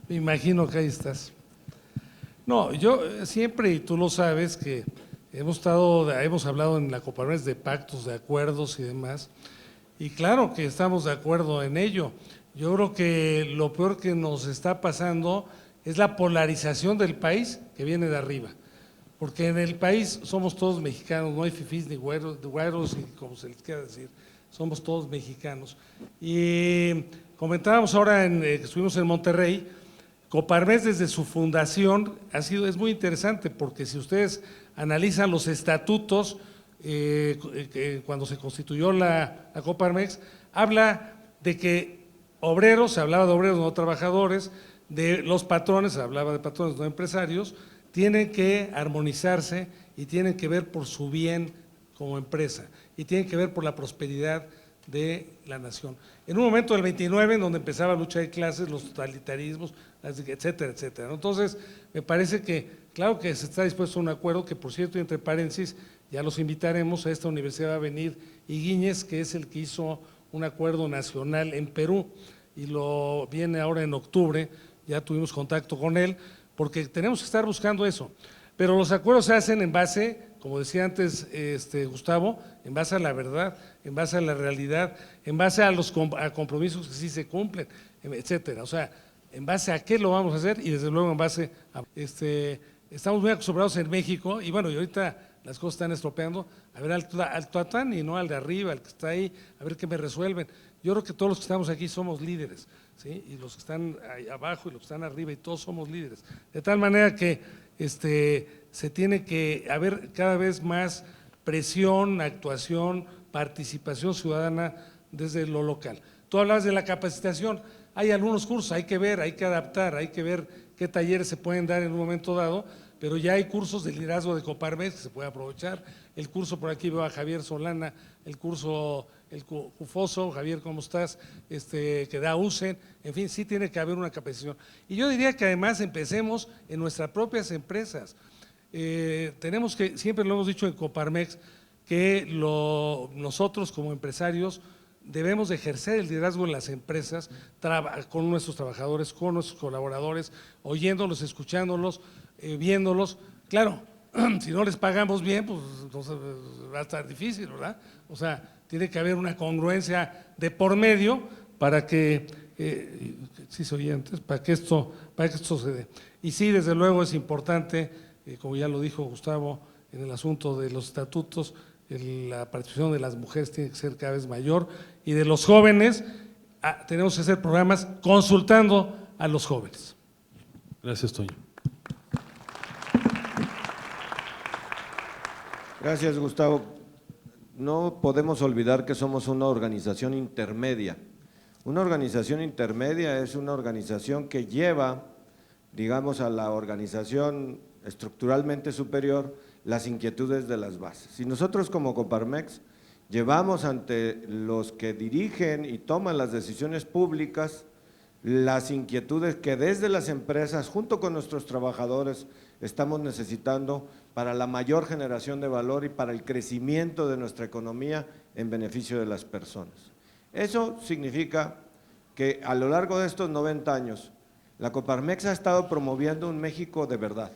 Me imagino que ahí estás. No, yo siempre, y tú lo sabes, que hemos hablado en la Coparmex de pactos, de acuerdos y demás, y claro que estamos de acuerdo en ello. Yo creo que lo peor que nos está pasando es la polarización del país que viene de arriba. Porque en el país somos todos mexicanos, no hay fifís ni güeros, y como se les quiera decir, somos todos mexicanos. Y comentábamos ahora que estuvimos en Monterrey, Coparmex desde su fundación es muy interesante, porque si ustedes analizan los estatutos, cuando se constituyó la Coparmex, habla de que obreros, se hablaba de obreros, no trabajadores, de los patrones, se hablaba de patrones, no empresarios, tienen que armonizarse y tienen que ver por su bien como empresa y tienen que ver por la prosperidad de la nación. En un momento del 29, en donde empezaba la lucha de clases, los totalitarismos, etcétera, etcétera. Entonces, me parece que, claro que se está dispuesto a un acuerdo, que por cierto, entre paréntesis, ya los invitaremos, a esta universidad va a venir Higuíñez, que es el que hizo un acuerdo nacional en Perú, y lo viene ahora en octubre, ya tuvimos contacto con él, porque tenemos que estar buscando eso. Pero los acuerdos se hacen en base, como decía antes Gustavo, en base a la verdad, en base a la realidad, en base a compromisos que sí se cumplen, etcétera. O sea, en base a qué lo vamos a hacer y desde luego en base a… estamos muy acostumbrados en México y bueno, y ahorita las cosas están estropeando, a ver al tuatán y no al de arriba, al que está ahí, a ver qué me resuelven. Yo creo que todos los que estamos aquí somos líderes, ¿sí? Y los que están ahí abajo y los que están arriba y todos somos líderes. De tal manera que se tiene que haber cada vez más presión, actuación, participación ciudadana desde lo local. Tú hablabas de la capacitación, hay algunos cursos, hay que ver, hay que adaptar, hay que ver qué talleres se pueden dar en un momento dado, pero ya hay cursos de liderazgo de Coparmex que se puede aprovechar. El curso, por aquí veo a Javier Solana, el curso, el CUFOSO, Javier, ¿cómo estás? Que da USEN, en fin, sí tiene que haber una capacitación. Y yo diría que además empecemos en nuestras propias empresas. Tenemos que, siempre lo hemos dicho en Coparmex, que nosotros como empresarios debemos de ejercer el liderazgo en las empresas, con nuestros trabajadores, con nuestros colaboradores, oyéndolos, escuchándolos, viéndolos. Claro, si no les pagamos bien, pues entonces va a estar difícil, ¿verdad? O sea, tiene que haber una congruencia de por medio para que, sí se oye antes, para que esto se dé. Y sí, desde luego es importante, como ya lo dijo Gustavo, en el asunto de los estatutos, la participación de las mujeres tiene que ser cada vez mayor y de los jóvenes tenemos que hacer programas consultando a los jóvenes. Gracias, Toño. Gracias, Gustavo. No podemos olvidar que somos una organización intermedia. Una organización intermedia es una organización que lleva, digamos, a la organización estructuralmente superior las inquietudes de las bases. Si nosotros como Coparmex llevamos ante los que dirigen y toman las decisiones públicas las inquietudes que desde las empresas, junto con nuestros trabajadores, estamos necesitando para la mayor generación de valor y para el crecimiento de nuestra economía en beneficio de las personas. Eso significa que a lo largo de estos 90 años, la Coparmex ha estado promoviendo un México de verdad,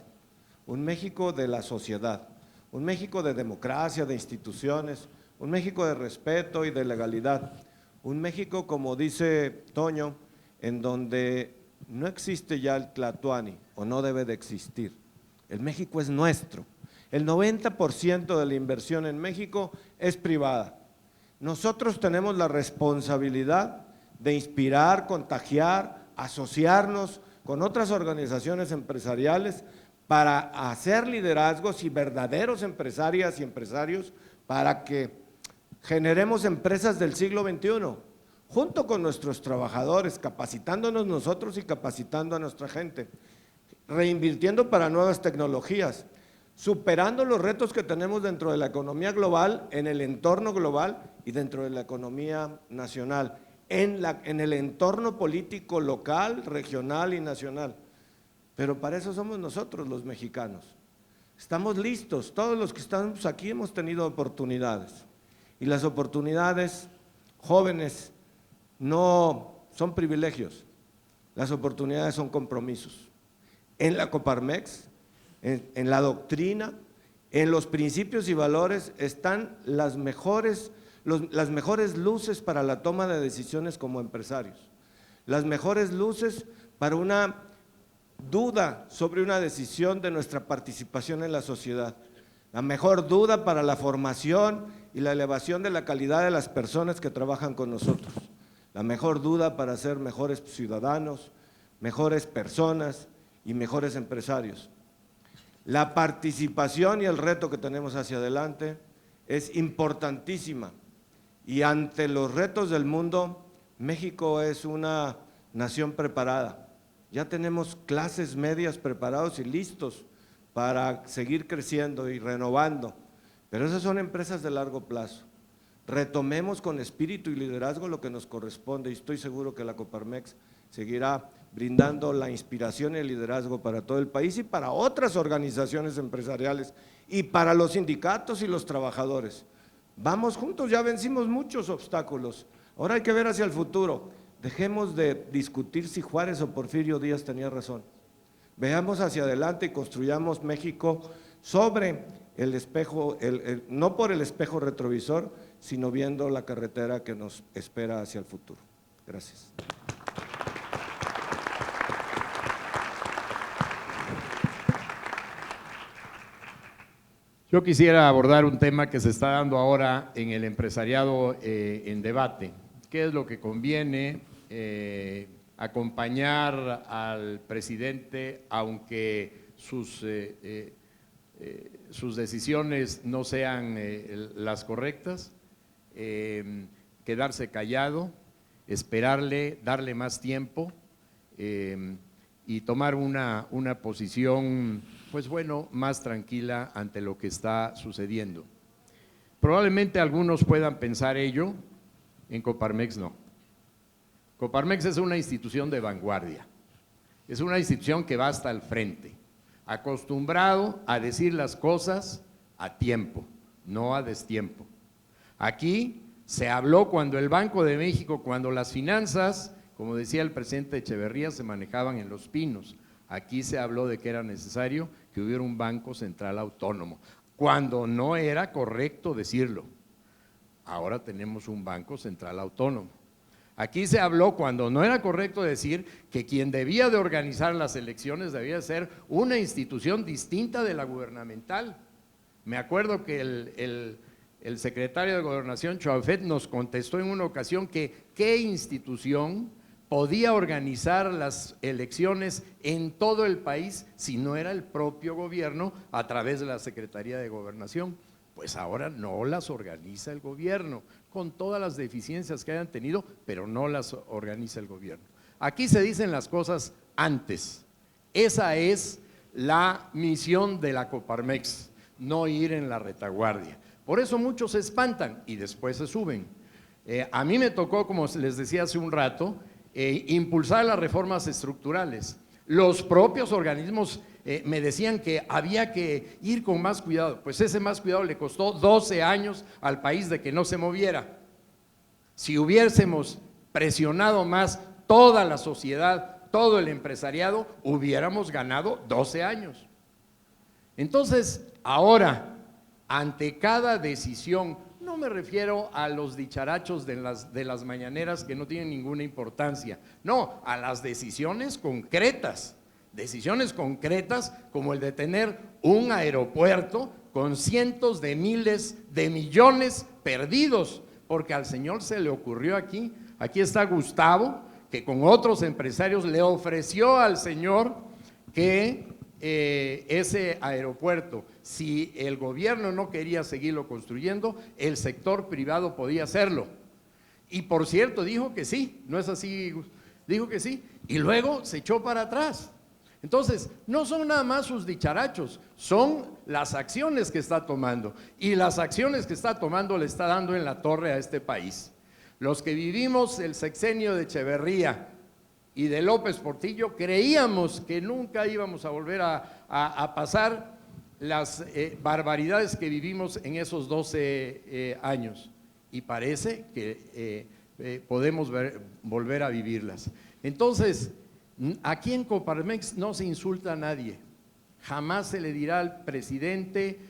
un México de la sociedad, un México de democracia, de instituciones, un México de respeto y de legalidad, Un México, como dice Toño, en donde no existe ya el Tlatoani, o no debe de existir. El México es nuestro. El 90% de la inversión en México es privada. Nosotros tenemos la responsabilidad de inspirar, contagiar, asociarnos con otras organizaciones empresariales para hacer liderazgos y verdaderos empresarias y empresarios para que generemos empresas del siglo XXI, junto con nuestros trabajadores, capacitándonos nosotros y capacitando a nuestra gente, reinvirtiendo para nuevas tecnologías, superando los retos que tenemos dentro de la economía global, en el entorno global y dentro de la economía nacional, en el entorno político local, regional y nacional. Pero para eso somos nosotros los mexicanos. Estamos listos, todos los que estamos aquí hemos tenido oportunidades. Y las oportunidades, jóvenes, no son privilegios, las oportunidades son compromisos. En la Coparmex, en la doctrina, en los principios y valores están las mejores luces para la toma de decisiones como empresarios, las mejores luces para una duda sobre una decisión de nuestra participación en la sociedad, la mejor duda para la formación y la elevación de la calidad de las personas que trabajan con nosotros, la mejor duda para ser mejores ciudadanos, mejores personas y mejores empresarios. La participación y el reto que tenemos hacia adelante es importantísima y ante los retos del mundo, México es una nación preparada. Ya tenemos clases medias preparados y listos para seguir creciendo y renovando, pero esas son empresas de largo plazo. Retomemos con espíritu y liderazgo lo que nos corresponde y estoy seguro que la Coparmex seguirá brindando la inspiración y el liderazgo para todo el país y para otras organizaciones empresariales y para los sindicatos y los trabajadores. Vamos juntos, ya vencimos muchos obstáculos, ahora hay que ver hacia el futuro. Dejemos de discutir si Juárez o Porfirio Díaz tenía razón. Veamos hacia adelante y construyamos México sobre el espejo, no por el espejo retrovisor, sino viendo la carretera que nos espera hacia el futuro. Gracias. Yo quisiera abordar un tema que se está dando ahora en el empresariado en debate. ¿Qué es lo que conviene? Acompañar al presidente aunque sus decisiones no sean las correctas, quedarse callado, esperarle, darle más tiempo y tomar una posición, pues bueno, más tranquila ante lo que está sucediendo. Probablemente algunos puedan pensar ello, en Coparmex no. Coparmex es una institución de vanguardia, es una institución que va hasta el frente, acostumbrado a decir las cosas a tiempo, no a destiempo. Aquí se habló cuando el Banco de México, cuando las finanzas, como decía el presidente Echeverría, se manejaban en Los Pinos. Aquí se habló de que era necesario que hubiera un banco central autónomo, cuando no era correcto decirlo. Ahora tenemos un banco central autónomo. Aquí se habló cuando no era correcto decir que quien debía de organizar las elecciones debía ser una institución distinta de la gubernamental. Me acuerdo que el secretario de Gobernación, Chauvet, nos contestó en una ocasión que qué institución podía organizar las elecciones en todo el país si no era el propio gobierno a través de la Secretaría de Gobernación. Pues ahora no las organiza el gobierno, con todas las deficiencias que hayan tenido, pero no las organiza el gobierno. Aquí se dicen las cosas antes. Esa es la misión de la Coparmex, no ir en la retaguardia. Por eso muchos se espantan y después se suben. A mí me tocó, como les decía hace un rato, impulsar las reformas estructurales. Los propios organismos me decían que había que ir con más cuidado, pues ese más cuidado le costó 12 años al país de que no se moviera. Si hubiésemos presionado más toda la sociedad, todo el empresariado, hubiéramos ganado 12 años. Entonces, ahora, ante cada decisión, no no me refiero a los dicharachos de las mañaneras que no tienen ninguna importancia, no, a las decisiones concretas como el de tener un aeropuerto con cientos de miles de millones perdidos, porque al señor se le ocurrió aquí está Gustavo, que con otros empresarios le ofreció al señor que ese aeropuerto, si el gobierno no quería seguirlo construyendo, el sector privado podía hacerlo. Y por cierto, dijo que sí, ¿no es así? Dijo que sí, y luego se echó para atrás. Entonces, no son nada más sus dicharachos, son las acciones que está tomando. Y las acciones que está tomando le está dando en la torre a este país. Los que vivimos el sexenio de Echeverría y de López Portillo creíamos que nunca íbamos a volver a pasar las barbaridades que vivimos en esos 12 años. Y parece que podemos volver a vivirlas. Entonces, aquí en Coparmex no se insulta a nadie, jamás se le dirá al presidente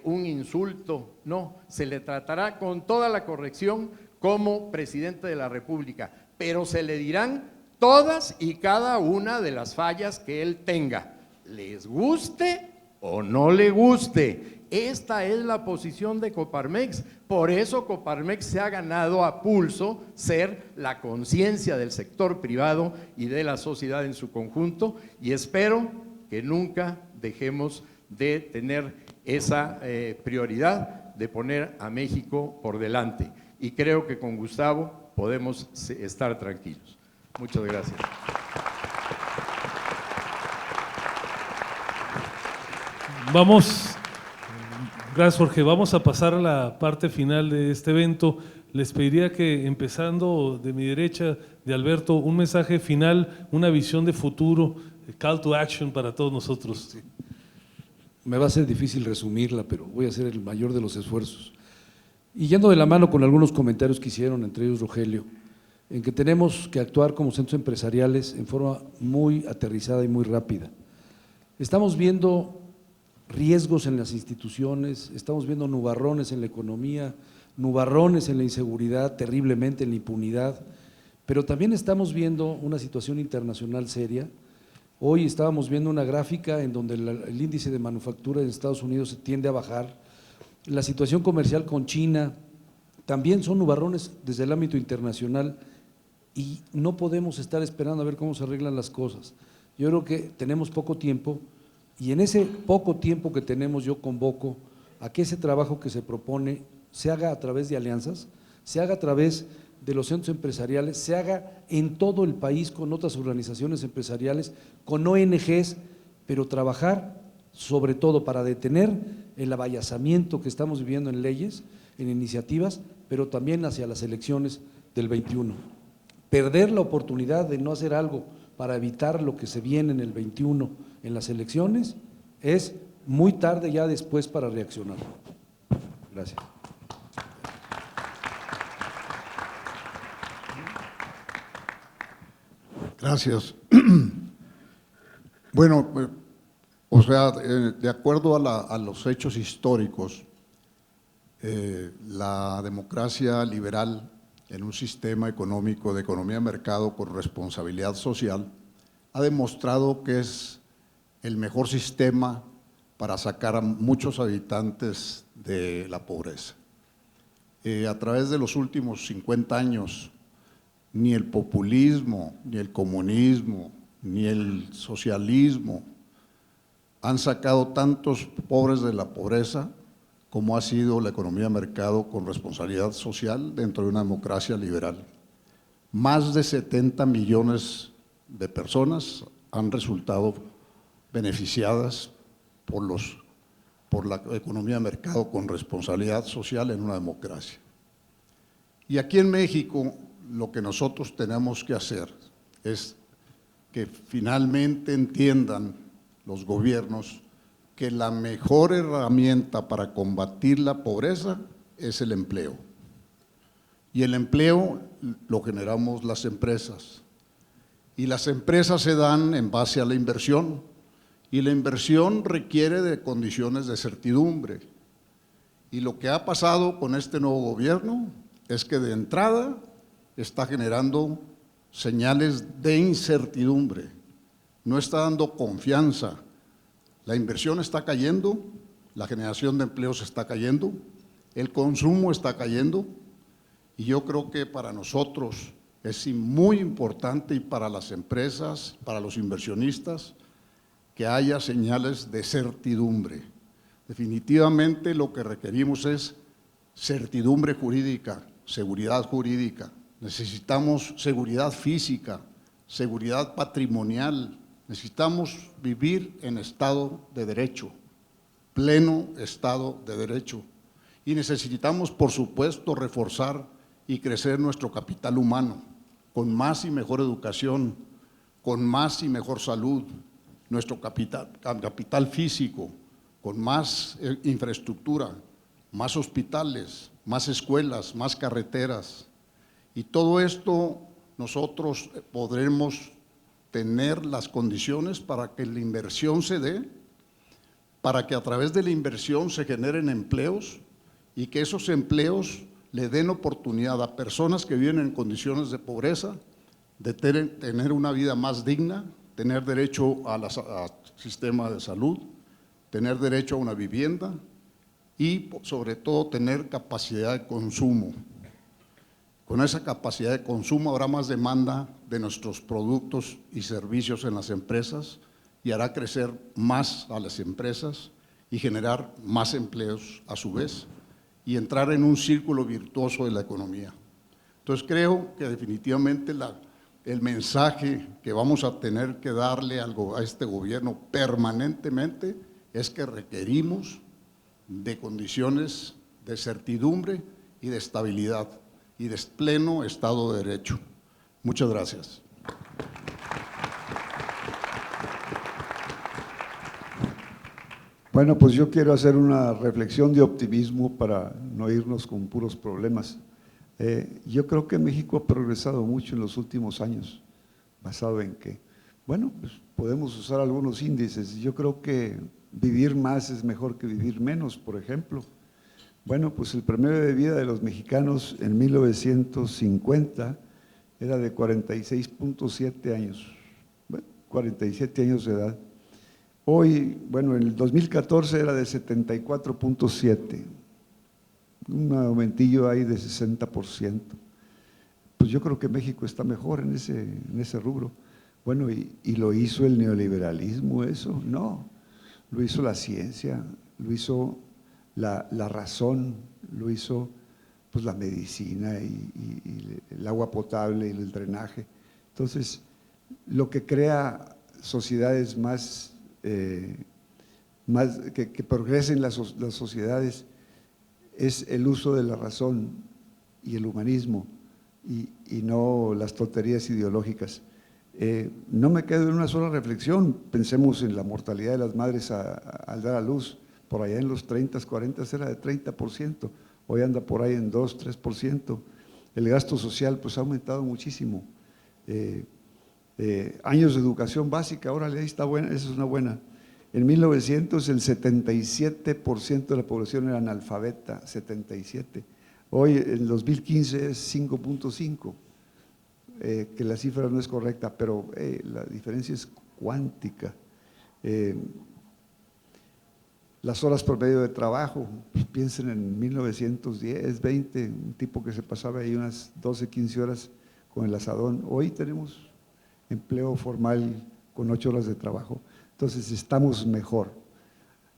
un insulto, no, se le tratará con toda la corrección como presidente de la República, pero se le dirán todas y cada una de las fallas que él tenga, les guste o no le guste. Esta es la posición de Coparmex, por eso Coparmex se ha ganado a pulso ser la conciencia del sector privado y de la sociedad en su conjunto, y espero que nunca dejemos de tener esa prioridad de poner a México por delante, y creo que con Gustavo podemos estar tranquilos. Muchas gracias. Gracias, Jorge. Vamos a pasar a la parte final de este evento. Les pediría que, empezando de mi derecha, de Alberto, un mensaje final, una visión de futuro, call to action para todos nosotros. Sí. Me va a ser difícil resumirla, pero voy a hacer el mayor de los esfuerzos. Y yendo de la mano con algunos comentarios que hicieron, entre ellos Rogelio, en que tenemos que actuar como centros empresariales en forma muy aterrizada y muy rápida. Estamos viendo riesgos en las instituciones, estamos viendo nubarrones en la economía, nubarrones en la inseguridad, terriblemente en la impunidad, pero también estamos viendo una situación internacional seria. Hoy estábamos viendo una gráfica en donde el índice de manufactura en Estados Unidos se tiende a bajar, la situación comercial con China, también son nubarrones desde el ámbito internacional y no podemos estar esperando a ver cómo se arreglan las cosas. Yo creo que tenemos poco tiempo. Y en ese poco tiempo que tenemos yo convoco a que ese trabajo que se propone se haga a través de alianzas, se haga a través de los centros empresariales, se haga en todo el país con otras organizaciones empresariales, con ONGs, pero trabajar sobre todo para detener el abayazamiento que estamos viviendo en leyes, en iniciativas, pero también hacia las elecciones del 21. Perder la oportunidad de no hacer algo para evitar lo que se viene en el 21 en las elecciones, es muy tarde ya después para reaccionar. Gracias. Gracias. Bueno, o sea, de acuerdo a los hechos históricos, la democracia liberal en un sistema económico de economía de mercado con responsabilidad social ha demostrado que es el mejor sistema para sacar a muchos habitantes de la pobreza. A través de los últimos 50 años, ni el populismo, ni el comunismo, ni el socialismo han sacado tantos pobres de la pobreza como ha sido la economía de mercado con responsabilidad social dentro de una democracia liberal. Más de 70 millones de personas han resultado beneficiadas por la economía de mercado con responsabilidad social en una democracia. Y aquí en México lo que nosotros tenemos que hacer es que finalmente entiendan los gobiernos que la mejor herramienta para combatir la pobreza es el empleo. Y el empleo lo generamos las empresas. Y las empresas se dan en base a la inversión. Y la inversión requiere de condiciones de certidumbre. Y lo que ha pasado con este nuevo gobierno es que de entrada está generando señales de incertidumbre, no está dando confianza. La inversión está cayendo, la generación de empleos está cayendo, el consumo está cayendo, y yo creo que para nosotros es muy importante, y para las empresas, para los inversionistas, que haya señales de certidumbre. Definitivamente lo que requerimos es certidumbre jurídica, seguridad jurídica. Necesitamos seguridad física, seguridad patrimonial. Necesitamos vivir en Estado de Derecho, pleno Estado de Derecho. Y necesitamos, por supuesto, reforzar y crecer nuestro capital humano, con más y mejor educación, con más y mejor salud, nuestro capital físico, con más infraestructura, más hospitales, más escuelas, más carreteras. Y todo esto nosotros podremos tener las condiciones para que la inversión se dé, para que a través de la inversión se generen empleos y que esos empleos le den oportunidad a personas que viven en condiciones de pobreza, de tener una vida más digna, tener derecho al sistema de salud, tener derecho a una vivienda y sobre todo tener capacidad de consumo. Con esa capacidad de consumo habrá más demanda de nuestros productos y servicios en las empresas y hará crecer más a las empresas y generar más empleos a su vez y entrar en un círculo virtuoso de la economía. Entonces creo que definitivamente el mensaje que vamos a tener que darle a este gobierno permanentemente es que requerimos de condiciones de certidumbre y de estabilidad y de pleno Estado de Derecho. Muchas gracias. Bueno, pues yo quiero hacer una reflexión de optimismo para no irnos con puros problemas. Yo creo que México ha progresado mucho en los últimos años, basado en que, bueno, pues podemos usar algunos índices. Yo creo que vivir más es mejor que vivir menos, por ejemplo. Bueno, pues el promedio de vida de los mexicanos en 1950 era de 46.7 años, bueno, 47 años de edad. Hoy, bueno, en el 2014 era de 74.7, un aumentillo ahí de 60%. Pues yo creo que México está mejor en ese rubro. Bueno, ¿y lo hizo el neoliberalismo eso? No, lo hizo la ciencia, lo hizo la razón, lo hizo pues la medicina y el agua potable y el drenaje. Entonces, lo que crea sociedades que progresen las sociedades es el uso de la razón y el humanismo y no las tonterías ideológicas. No me quedo en una sola reflexión, pensemos en la mortalidad de las madres al dar a luz. Por allá en los 30, 40 era de 30%, hoy anda por ahí en 2, 3%. El gasto social pues ha aumentado muchísimo. Años de educación básica, órale, ahí está buena, esa es una buena. En 1900 el 77% de la población era analfabeta, 77%. Hoy en 2015 es 5.5%, que la cifra no es correcta, pero la diferencia es cuántica. Las horas promedio de trabajo, pues piensen en 1910, 20, un tipo que se pasaba ahí unas 12, 15 horas con el asadón. Hoy tenemos empleo formal con 8 horas de trabajo. Entonces estamos mejor.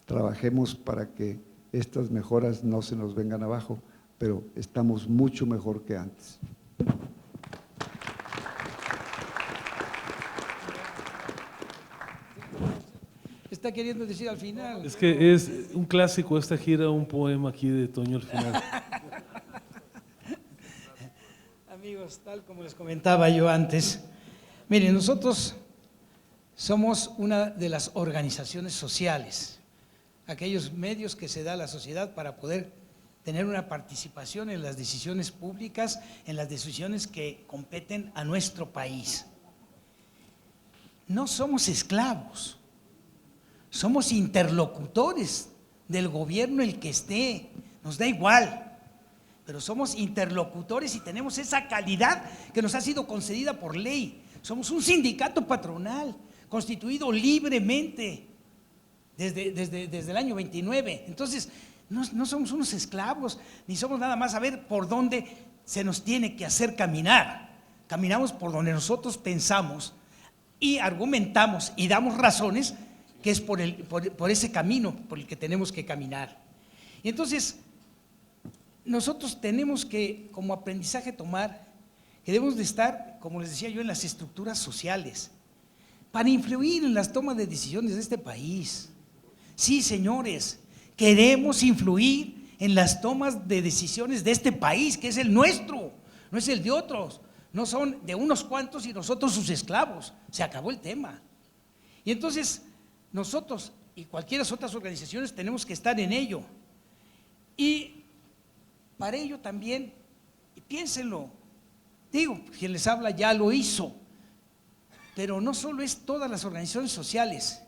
Trabajemos para que estas mejoras no se nos vengan abajo, pero estamos mucho mejor que antes. Está queriendo decir al final. Es que es un clásico esta gira, un poema aquí de Toño al final. Amigos, tal como les comentaba yo antes, miren, nosotros somos una de las organizaciones sociales, aquellos medios que se da a la sociedad para poder tener una participación en las decisiones públicas, en las decisiones que competen a nuestro país. No somos esclavos. Somos interlocutores del gobierno el que esté. nos da igual, pero somos interlocutores y tenemos esa calidad que nos ha sido concedida por ley. Somos un sindicato patronal constituido libremente desde el año 29. Entonces, no somos unos esclavos, ni somos nada más a ver por dónde se nos tiene que hacer caminar. Caminamos por donde nosotros pensamos y argumentamos y damos razones que es por ese camino por el que tenemos que caminar. Y entonces, nosotros tenemos que, como aprendizaje, tomar que debemos de estar, como les decía yo, en las estructuras sociales, para influir en las tomas de decisiones de este país. Sí, señores, queremos influir en las tomas de decisiones de este país, que es el nuestro, no es el de otros, no son de unos cuantos y nosotros sus esclavos. Se acabó el tema. Y entonces, nosotros y cualquiera otras organizaciones tenemos que estar en ello. Y para ello también, piénsenlo, digo, quien les habla ya lo hizo, pero no solo es todas las organizaciones sociales.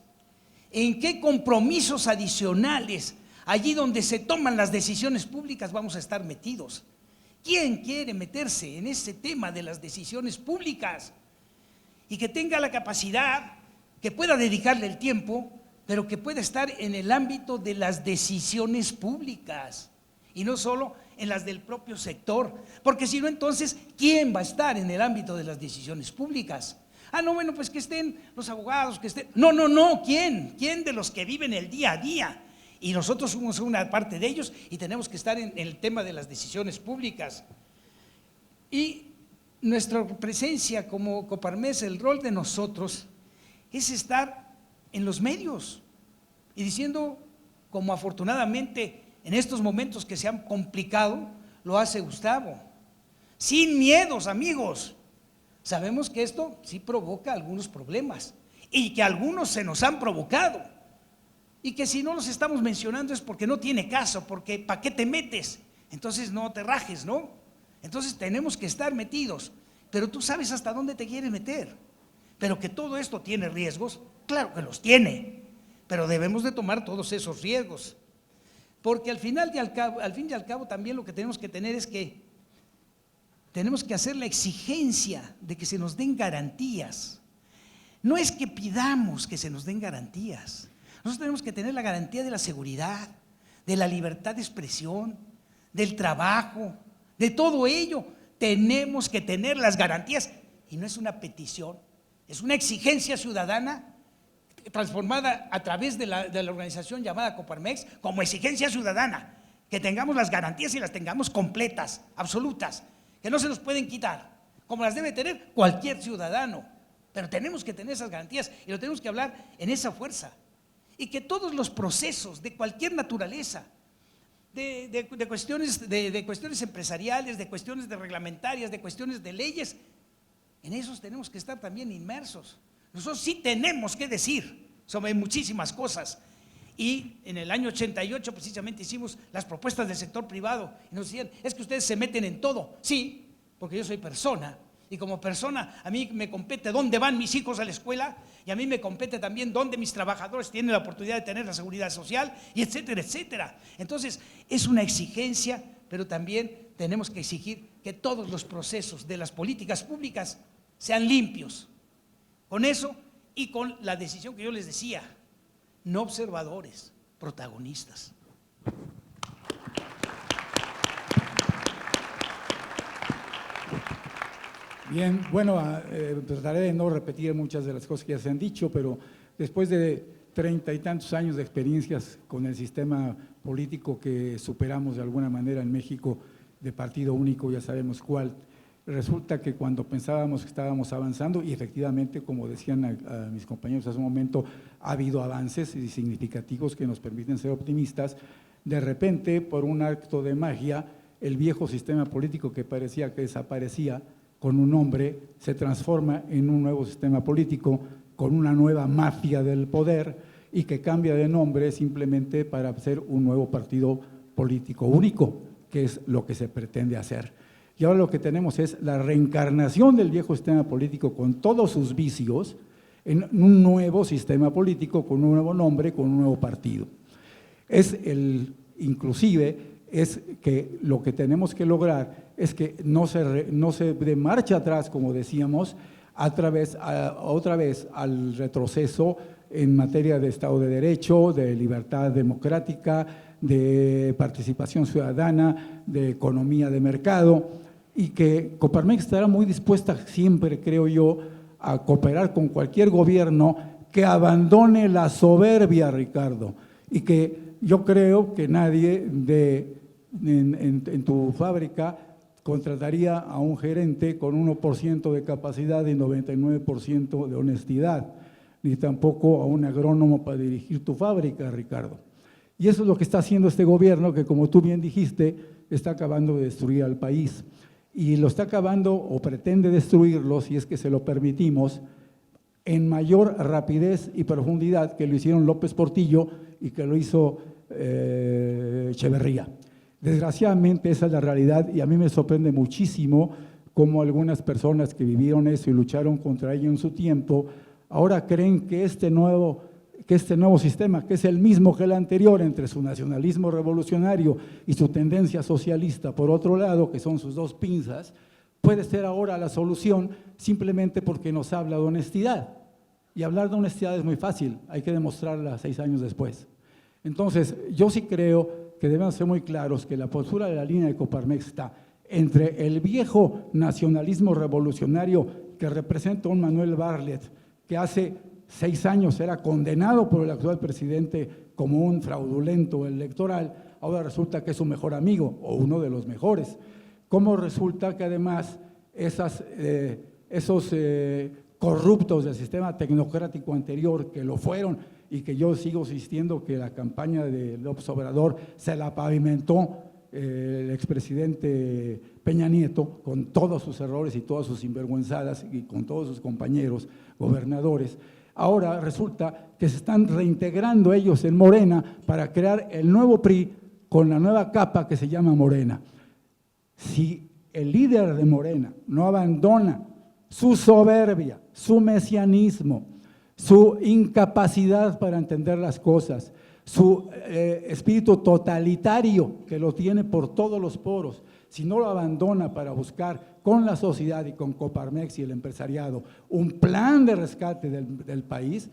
¿En qué compromisos adicionales, allí donde se toman las decisiones públicas, vamos a estar metidos? ¿Quién quiere meterse en ese tema de las decisiones públicas? Y que tenga la capacidad, que pueda dedicarle el tiempo, pero que pueda estar en el ámbito de las decisiones públicas y no solo en las del propio sector, porque si no, entonces, ¿quién va a estar en el ámbito de las decisiones públicas? Ah, no, bueno, pues que estén los abogados, que estén… No, ¿quién? ¿Quién de los que viven el día a día? Y nosotros somos una parte de ellos y tenemos que estar en el tema de las decisiones públicas. Y nuestra presencia como Coparmex, el rol de nosotros es estar en los medios y diciendo, como afortunadamente en estos momentos que se han complicado, lo hace Gustavo, sin miedos, amigos. Sabemos que esto sí provoca algunos problemas y que algunos se nos han provocado y que si no los estamos mencionando es porque no tiene caso, porque ¿para qué te metes? Entonces no te rajes, ¿no? Entonces tenemos que estar metidos, pero tú sabes hasta dónde te quieres meter. Pero que todo esto tiene riesgos, claro que los tiene, pero debemos de tomar todos esos riesgos, porque al fin y al cabo también lo que tenemos que tener es que tenemos que hacer la exigencia de que se nos den garantías. No es que pidamos que se nos den garantías, nosotros tenemos que tener la garantía de la seguridad, de la libertad de expresión, del trabajo, de todo ello. Tenemos que tener las garantías y no es una petición, es una exigencia ciudadana transformada a través de la organización llamada Coparmex como exigencia ciudadana, que tengamos las garantías y las tengamos completas, absolutas, que no se nos pueden quitar, como las debe tener cualquier ciudadano, pero tenemos que tener esas garantías y lo tenemos que hablar en esa fuerza, y que todos los procesos de cualquier naturaleza, de cuestiones empresariales, de cuestiones reglamentarias, de cuestiones de leyes, en esos tenemos que estar también inmersos. Nosotros sí tenemos que decir sobre muchísimas cosas. Y en el año 88 precisamente hicimos las propuestas del sector privado y nos decían, es que ustedes se meten en todo. Sí, porque yo soy persona y como persona a mí me compete dónde van mis hijos a la escuela y a mí me compete también dónde mis trabajadores tienen la oportunidad de tener la seguridad social y etcétera, etcétera. Entonces es una exigencia, pero también tenemos que exigir que todos los procesos de las políticas públicas sean limpios. Con eso y con la decisión que yo les decía, no observadores, protagonistas. Bien, bueno, trataré de no repetir muchas de las cosas que ya se han dicho, pero después de 30 y tantos años de experiencias con el sistema político que superamos de alguna manera en México de partido único, ya sabemos cuál, resulta que cuando pensábamos que estábamos avanzando, y efectivamente, como decían a mis compañeros hace un momento, ha habido avances significativos que nos permiten ser optimistas, de repente, por un acto de magia, el viejo sistema político que parecía que desaparecía con un nombre, se transforma en un nuevo sistema político con una nueva mafia del poder y que cambia de nombre simplemente para ser un nuevo partido político único, que es lo que se pretende hacer. Y ahora lo que tenemos es la reencarnación del viejo sistema político con todos sus vicios en un nuevo sistema político, con un nuevo nombre, con un nuevo partido. Es inclusive es que lo que tenemos que lograr es que no se dé marcha atrás, como decíamos, otra vez al retroceso en materia de Estado de Derecho, de libertad democrática, de participación ciudadana, de economía de mercado, y que Coparmex estará muy dispuesta siempre, creo yo, a cooperar con cualquier gobierno que abandone la soberbia, Ricardo, y que yo creo que nadie en tu fábrica contrataría a un gerente con 1% de capacidad y 99% de honestidad, ni tampoco a un agrónomo para dirigir tu fábrica, Ricardo. Y eso es lo que está haciendo este gobierno, que como tú bien dijiste, está acabando de destruir al país. Y lo está acabando o pretende destruirlo, si es que se lo permitimos, en mayor rapidez y profundidad que lo hicieron López Portillo y que lo hizo Echeverría. Desgraciadamente esa es la realidad y a mí me sorprende muchísimo cómo algunas personas que vivieron eso y lucharon contra ello en su tiempo, ahora creen que este nuevo sistema, que es el mismo que el anterior, entre su nacionalismo revolucionario y su tendencia socialista, por otro lado, que son sus dos pinzas, puede ser ahora la solución simplemente porque nos habla de honestidad. Y hablar de honestidad es muy fácil, hay que demostrarla 6 años después. Entonces, yo sí creo que debemos ser muy claros que la postura de la línea de Coparmex está entre el viejo nacionalismo revolucionario que representa un Manuel Bartlett, que hace 6 años era condenado por el actual presidente como un fraudulento electoral, ahora resulta que es su mejor amigo o uno de los mejores. ¿Cómo resulta que además esos corruptos del sistema tecnocrático anterior que lo fueron y que yo sigo insistiendo que la campaña de López Obrador se la pavimentó el expresidente Peña Nieto con todos sus errores y todas sus sinvergüenzadas y con todos sus compañeros gobernadores? Ahora resulta que se están reintegrando ellos en Morena para crear el nuevo PRI con la nueva capa que se llama Morena. Si el líder de Morena no abandona su soberbia, su mesianismo, su incapacidad para entender las cosas, su espíritu totalitario que lo tiene por todos los poros, si no lo abandona para buscar con la sociedad y con Coparmex y el empresariado un plan de rescate del país,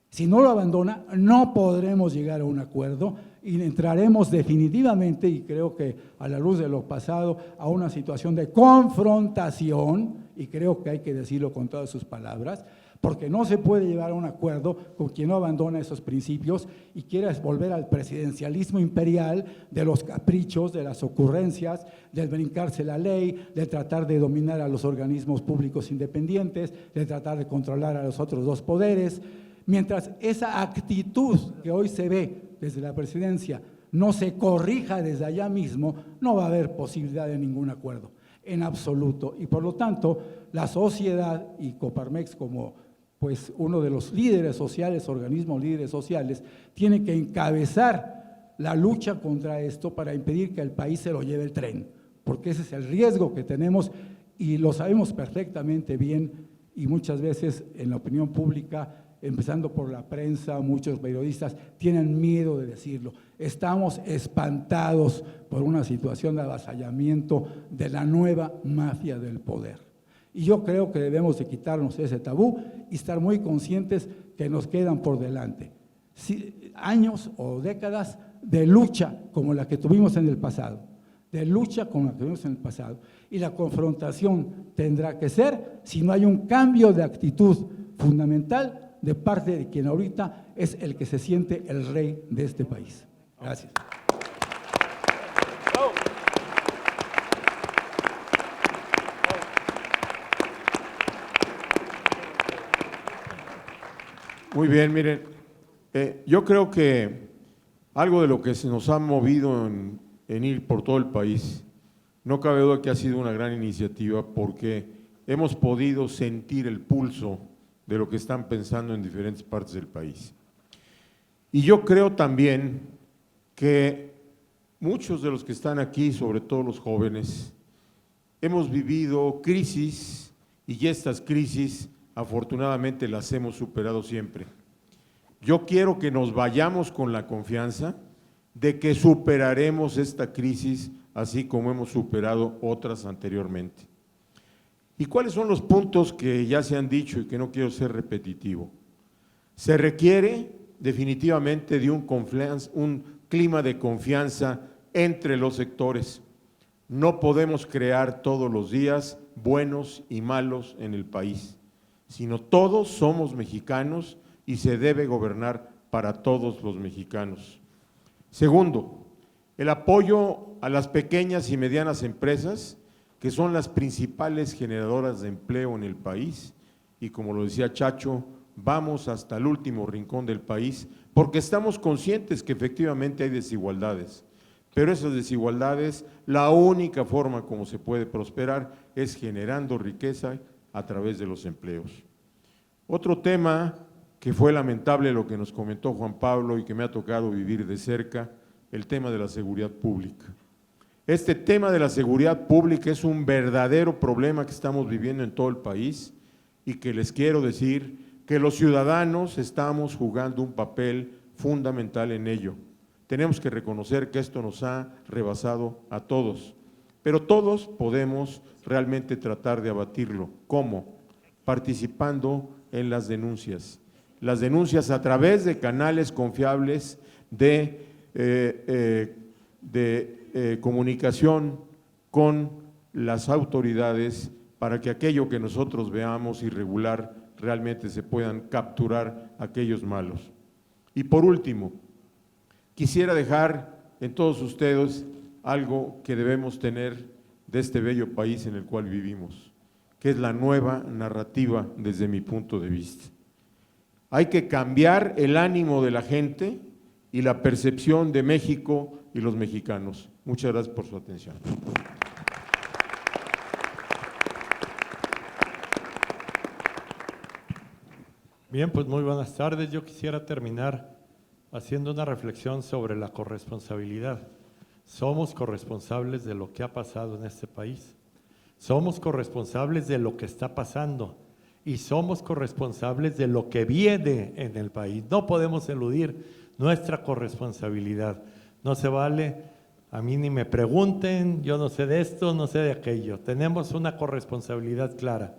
si no lo abandona, no podremos llegar a un acuerdo y entraremos definitivamente, y creo que a la luz de lo pasado, a una situación de confrontación, y creo que hay que decirlo con todas sus palabras, porque no se puede llevar a un acuerdo con quien no abandona esos principios y quiere volver al presidencialismo imperial de los caprichos, de las ocurrencias, del brincarse la ley, de tratar de dominar a los organismos públicos independientes, de tratar de controlar a los otros dos poderes. Mientras esa actitud que hoy se ve desde la presidencia no se corrija desde allá mismo, no va a haber posibilidad de ningún acuerdo, en absoluto. Y por lo tanto, la sociedad y Coparmex como pues uno de los líderes sociales, organismos líderes sociales, tiene que encabezar la lucha contra esto para impedir que el país se lo lleve el tren, porque ese es el riesgo que tenemos y lo sabemos perfectamente bien y muchas veces en la opinión pública, empezando por la prensa, muchos periodistas tienen miedo de decirlo. Estamos espantados por una situación de avasallamiento de la nueva mafia del poder. Y yo creo que debemos de quitarnos ese tabú y estar muy conscientes que nos quedan por delante años o décadas de lucha como la que tuvimos en el pasado, y la confrontación tendrá que ser si no hay un cambio de actitud fundamental de parte de quien ahorita es el que se siente el rey de este país. Gracias. Muy bien, miren, yo creo que algo de lo que se nos ha movido en ir por todo el país, no cabe duda que ha sido una gran iniciativa porque hemos podido sentir el pulso de lo que están pensando en diferentes partes del país. Y yo creo también que muchos de los que están aquí, sobre todo los jóvenes, hemos vivido crisis y estas crisis afortunadamente las hemos superado siempre. Yo quiero que nos vayamos con la confianza de que superaremos esta crisis, así como hemos superado otras anteriormente. ¿Y cuáles son los puntos que ya se han dicho y que no quiero ser repetitivo? Se requiere definitivamente de un clima de confianza entre los sectores. No podemos crear todos los días buenos y malos en el país, sino todos somos mexicanos y se debe gobernar para todos los mexicanos. Segundo, el apoyo a las pequeñas y medianas empresas, que son las principales generadoras de empleo en el país, y como lo decía Chacho, vamos hasta el último rincón del país, porque estamos conscientes que efectivamente hay desigualdades, pero esas desigualdades, la única forma como se puede prosperar es generando riqueza a través de los empleos. Otro tema que fue lamentable lo que nos comentó Juan Pablo y que me ha tocado vivir de cerca, el tema de la seguridad pública. Este tema de la seguridad pública es un verdadero problema que estamos viviendo en todo el país y que les quiero decir que los ciudadanos estamos jugando un papel fundamental en ello. Tenemos que reconocer que esto nos ha rebasado a todos, pero todos podemos realmente tratar de abatirlo. ¿Cómo? Participando en las denuncias a través de canales confiables de comunicación con las autoridades para que aquello que nosotros veamos irregular realmente se puedan capturar aquellos malos. Y por último, quisiera dejar en todos ustedes algo que debemos tener de este bello país en el cual vivimos, que es la nueva narrativa desde mi punto de vista. Hay que cambiar el ánimo de la gente y la percepción de México y los mexicanos. Muchas gracias por su atención. Bien, pues muy buenas tardes. Yo quisiera terminar haciendo una reflexión sobre la corresponsabilidad. Somos corresponsables de lo que ha pasado en este país. Somos corresponsables de lo que está pasando y somos corresponsables de lo que viene en el país. No podemos eludir nuestra corresponsabilidad. No se vale, a mí ni me pregunten, yo no sé de esto, no sé de aquello. Tenemos una corresponsabilidad clara.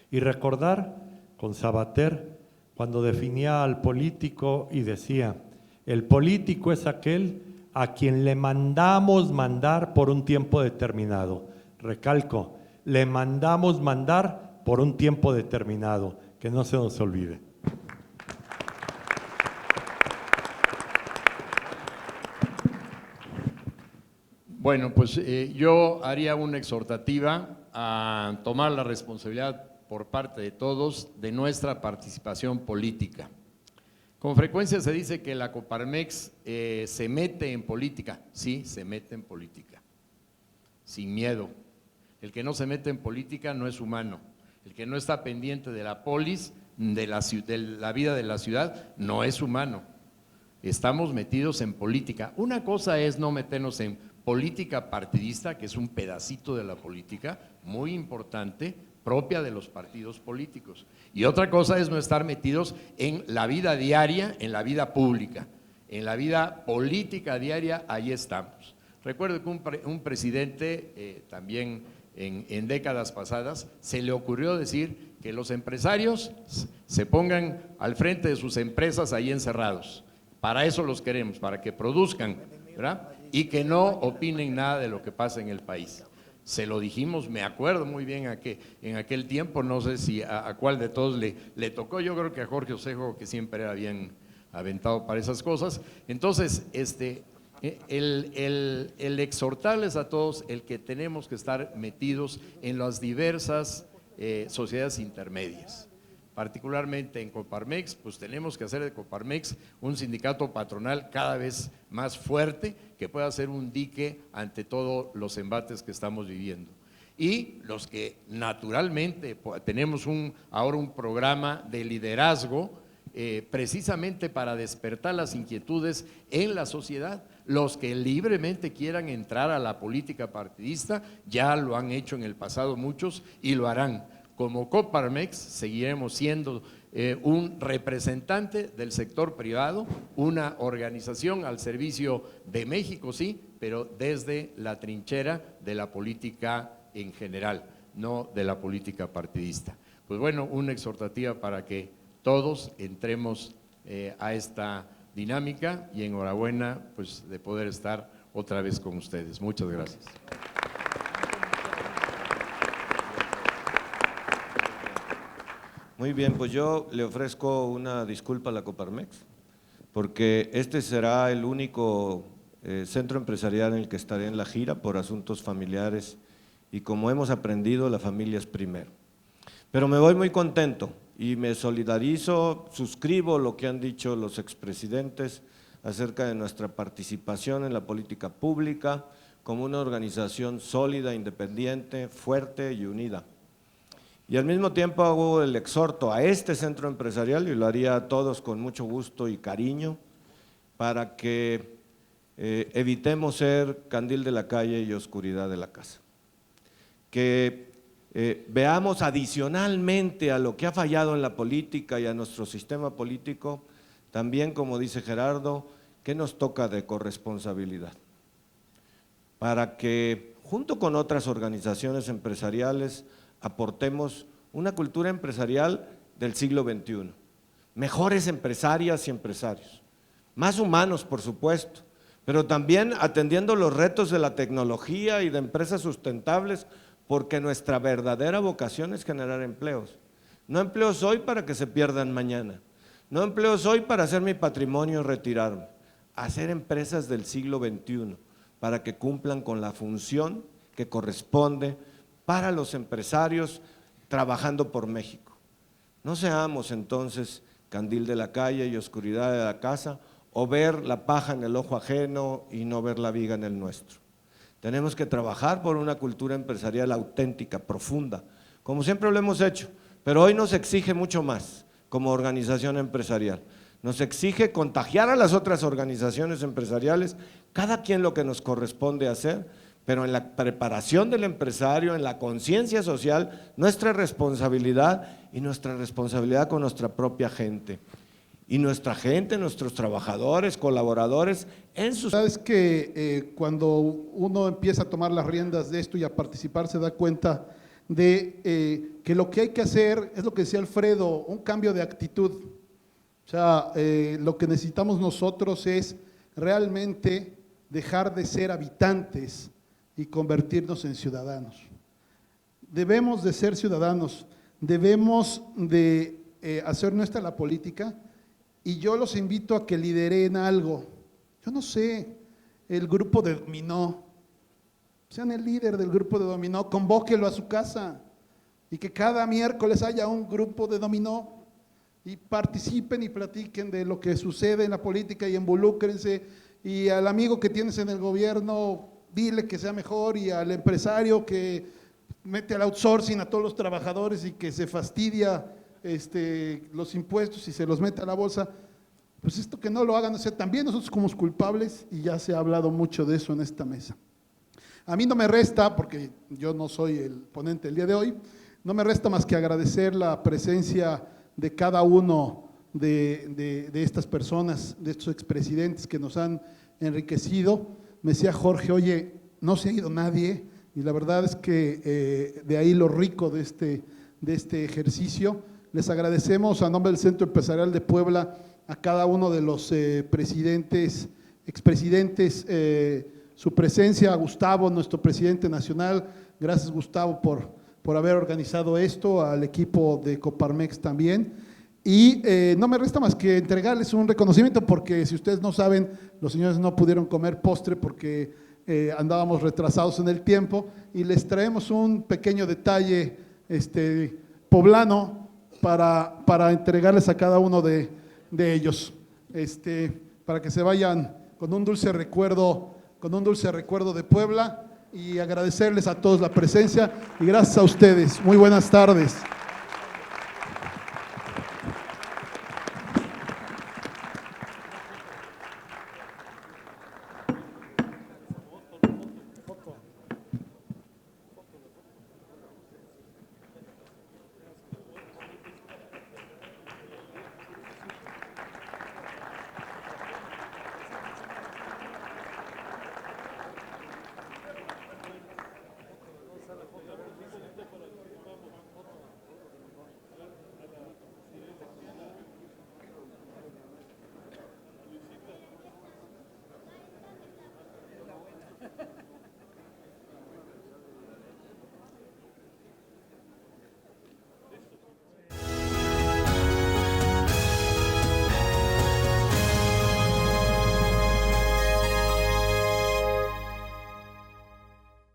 Y recordar con Sabater, cuando definía al político y decía, el político es aquel a quien le mandamos mandar por un tiempo determinado. Recalco, le mandamos mandar por un tiempo determinado, que no se nos olvide. Bueno, pues yo haría una exhortativa a tomar la responsabilidad por parte de todos de nuestra participación política. Con frecuencia se dice que la Coparmex se mete en política. Sí, se mete en política, sin miedo. El que no se mete en política no es humano. El que no está pendiente de la polis, de la vida de la ciudad, no es humano. Estamos metidos en política. Una cosa es no meternos en política partidista, que es un pedacito de la política muy importante, propia de los partidos políticos. Y otra cosa es no estar metidos en la vida diaria, en la vida pública, en la vida política diaria, ahí estamos. Recuerdo que un presidente también en décadas pasadas se le ocurrió decir que los empresarios se pongan al frente de sus empresas ahí encerrados. Para eso los queremos, para que produzcan, ¿verdad? Y que no opinen nada de lo que pasa en el país. Se lo dijimos, me acuerdo muy bien en aquel tiempo, no sé si a cuál de todos le tocó, yo creo que a Jorge Osejo, que siempre era bien aventado para esas cosas. Entonces, el exhortarles a todos el que tenemos que estar metidos en las diversas sociedades intermedias. Particularmente en Coparmex, pues tenemos que hacer de Coparmex un sindicato patronal cada vez más fuerte, que pueda ser un dique ante todos los embates que estamos viviendo. Y los que naturalmente tenemos ahora un programa de liderazgo precisamente para despertar las inquietudes en la sociedad. Los que libremente quieran entrar a la política partidista ya lo han hecho en el pasado muchos y lo harán. Como Coparmex seguiremos siendo un representante del sector privado, una organización al servicio de México, sí, pero desde la trinchera de la política en general, no de la política partidista. Pues bueno, una exhortativa para que todos entremos a esta dinámica y enhorabuena pues de poder estar otra vez con ustedes. Muchas gracias. Muy bien, pues yo le ofrezco una disculpa a la Coparmex, porque este será el único centro empresarial en el que estaré en la gira por asuntos familiares y como hemos aprendido, la familia es primero. Pero me voy muy contento y me solidarizo, suscribo lo que han dicho los expresidentes acerca de nuestra participación en la política pública como una organización sólida, independiente, fuerte y unida. Y al mismo tiempo hago el exhorto a este centro empresarial, y lo haría a todos con mucho gusto y cariño, para que evitemos ser candil de la calle y oscuridad de la casa. Que veamos adicionalmente a lo que ha fallado en la política y a nuestro sistema político, también, como dice Gerardo, ¿qué nos toca de corresponsabilidad? Para que, junto con otras organizaciones empresariales, aportemos una cultura empresarial del siglo XXI, mejores empresarias y empresarios, más humanos por supuesto, pero también atendiendo los retos de la tecnología y de empresas sustentables, porque nuestra verdadera vocación es generar empleos, no empleos hoy para que se pierdan mañana, no empleos hoy para hacer mi patrimonio y retirarme, hacer empresas del siglo XXI para que cumplan con la función que corresponde para los empresarios trabajando por México. No seamos entonces candil de la calle y oscuridad de la casa, o ver la paja en el ojo ajeno y no ver la viga en el nuestro. Tenemos que trabajar por una cultura empresarial auténtica, profunda, como siempre lo hemos hecho, pero hoy nos exige mucho más como organización empresarial. Nos exige contagiar a las otras organizaciones empresariales, cada quien lo que nos corresponde hacer, pero en la preparación del empresario, en la conciencia social, nuestra responsabilidad y nuestra responsabilidad con nuestra propia gente. Y nuestra gente, nuestros trabajadores, colaboradores, en sus… La verdad es que cuando uno empieza a tomar las riendas de esto y a participar, se da cuenta de que lo que hay que hacer es lo que decía Alfredo, un cambio de actitud. O sea, lo que necesitamos nosotros es realmente dejar de ser habitantes y convertirnos en ciudadanos. Debemos de ser ciudadanos, debemos de hacer nuestra la política, y yo los invito a que lideren algo. Yo no sé, el grupo de dominó, sean el líder del grupo de dominó, convóquelo a su casa y que cada miércoles haya un grupo de dominó y participen y platiquen de lo que sucede en la política y involúcrense, y al amigo que tienes en el gobierno dile que sea mejor, y al empresario que mete al outsourcing a todos los trabajadores y que se fastidia los impuestos y se los mete a la bolsa, pues esto que no lo hagan, o sea, también nosotros somos culpables, y ya se ha hablado mucho de eso en esta mesa. A mí no me resta, porque yo no soy el ponente el día de hoy, no me resta más que agradecer la presencia de cada uno de estas personas, de estos expresidentes que nos han enriquecido. Me decía Jorge, oye, no se ha ido nadie, y la verdad es que de ahí lo rico de este ejercicio. Les agradecemos a nombre del Centro Empresarial de Puebla a cada uno de los expresidentes, su presencia, a Gustavo, nuestro presidente nacional. Gracias, Gustavo, por haber organizado esto, al equipo de Coparmex también. Y no me resta más que entregarles un reconocimiento, porque si ustedes no saben, los señores no pudieron comer postre porque andábamos retrasados en el tiempo, y les traemos un pequeño detalle poblano para entregarles a cada uno de ellos, para que se vayan con un dulce recuerdo de Puebla, y agradecerles a todos la presencia, y gracias a ustedes. Muy buenas tardes.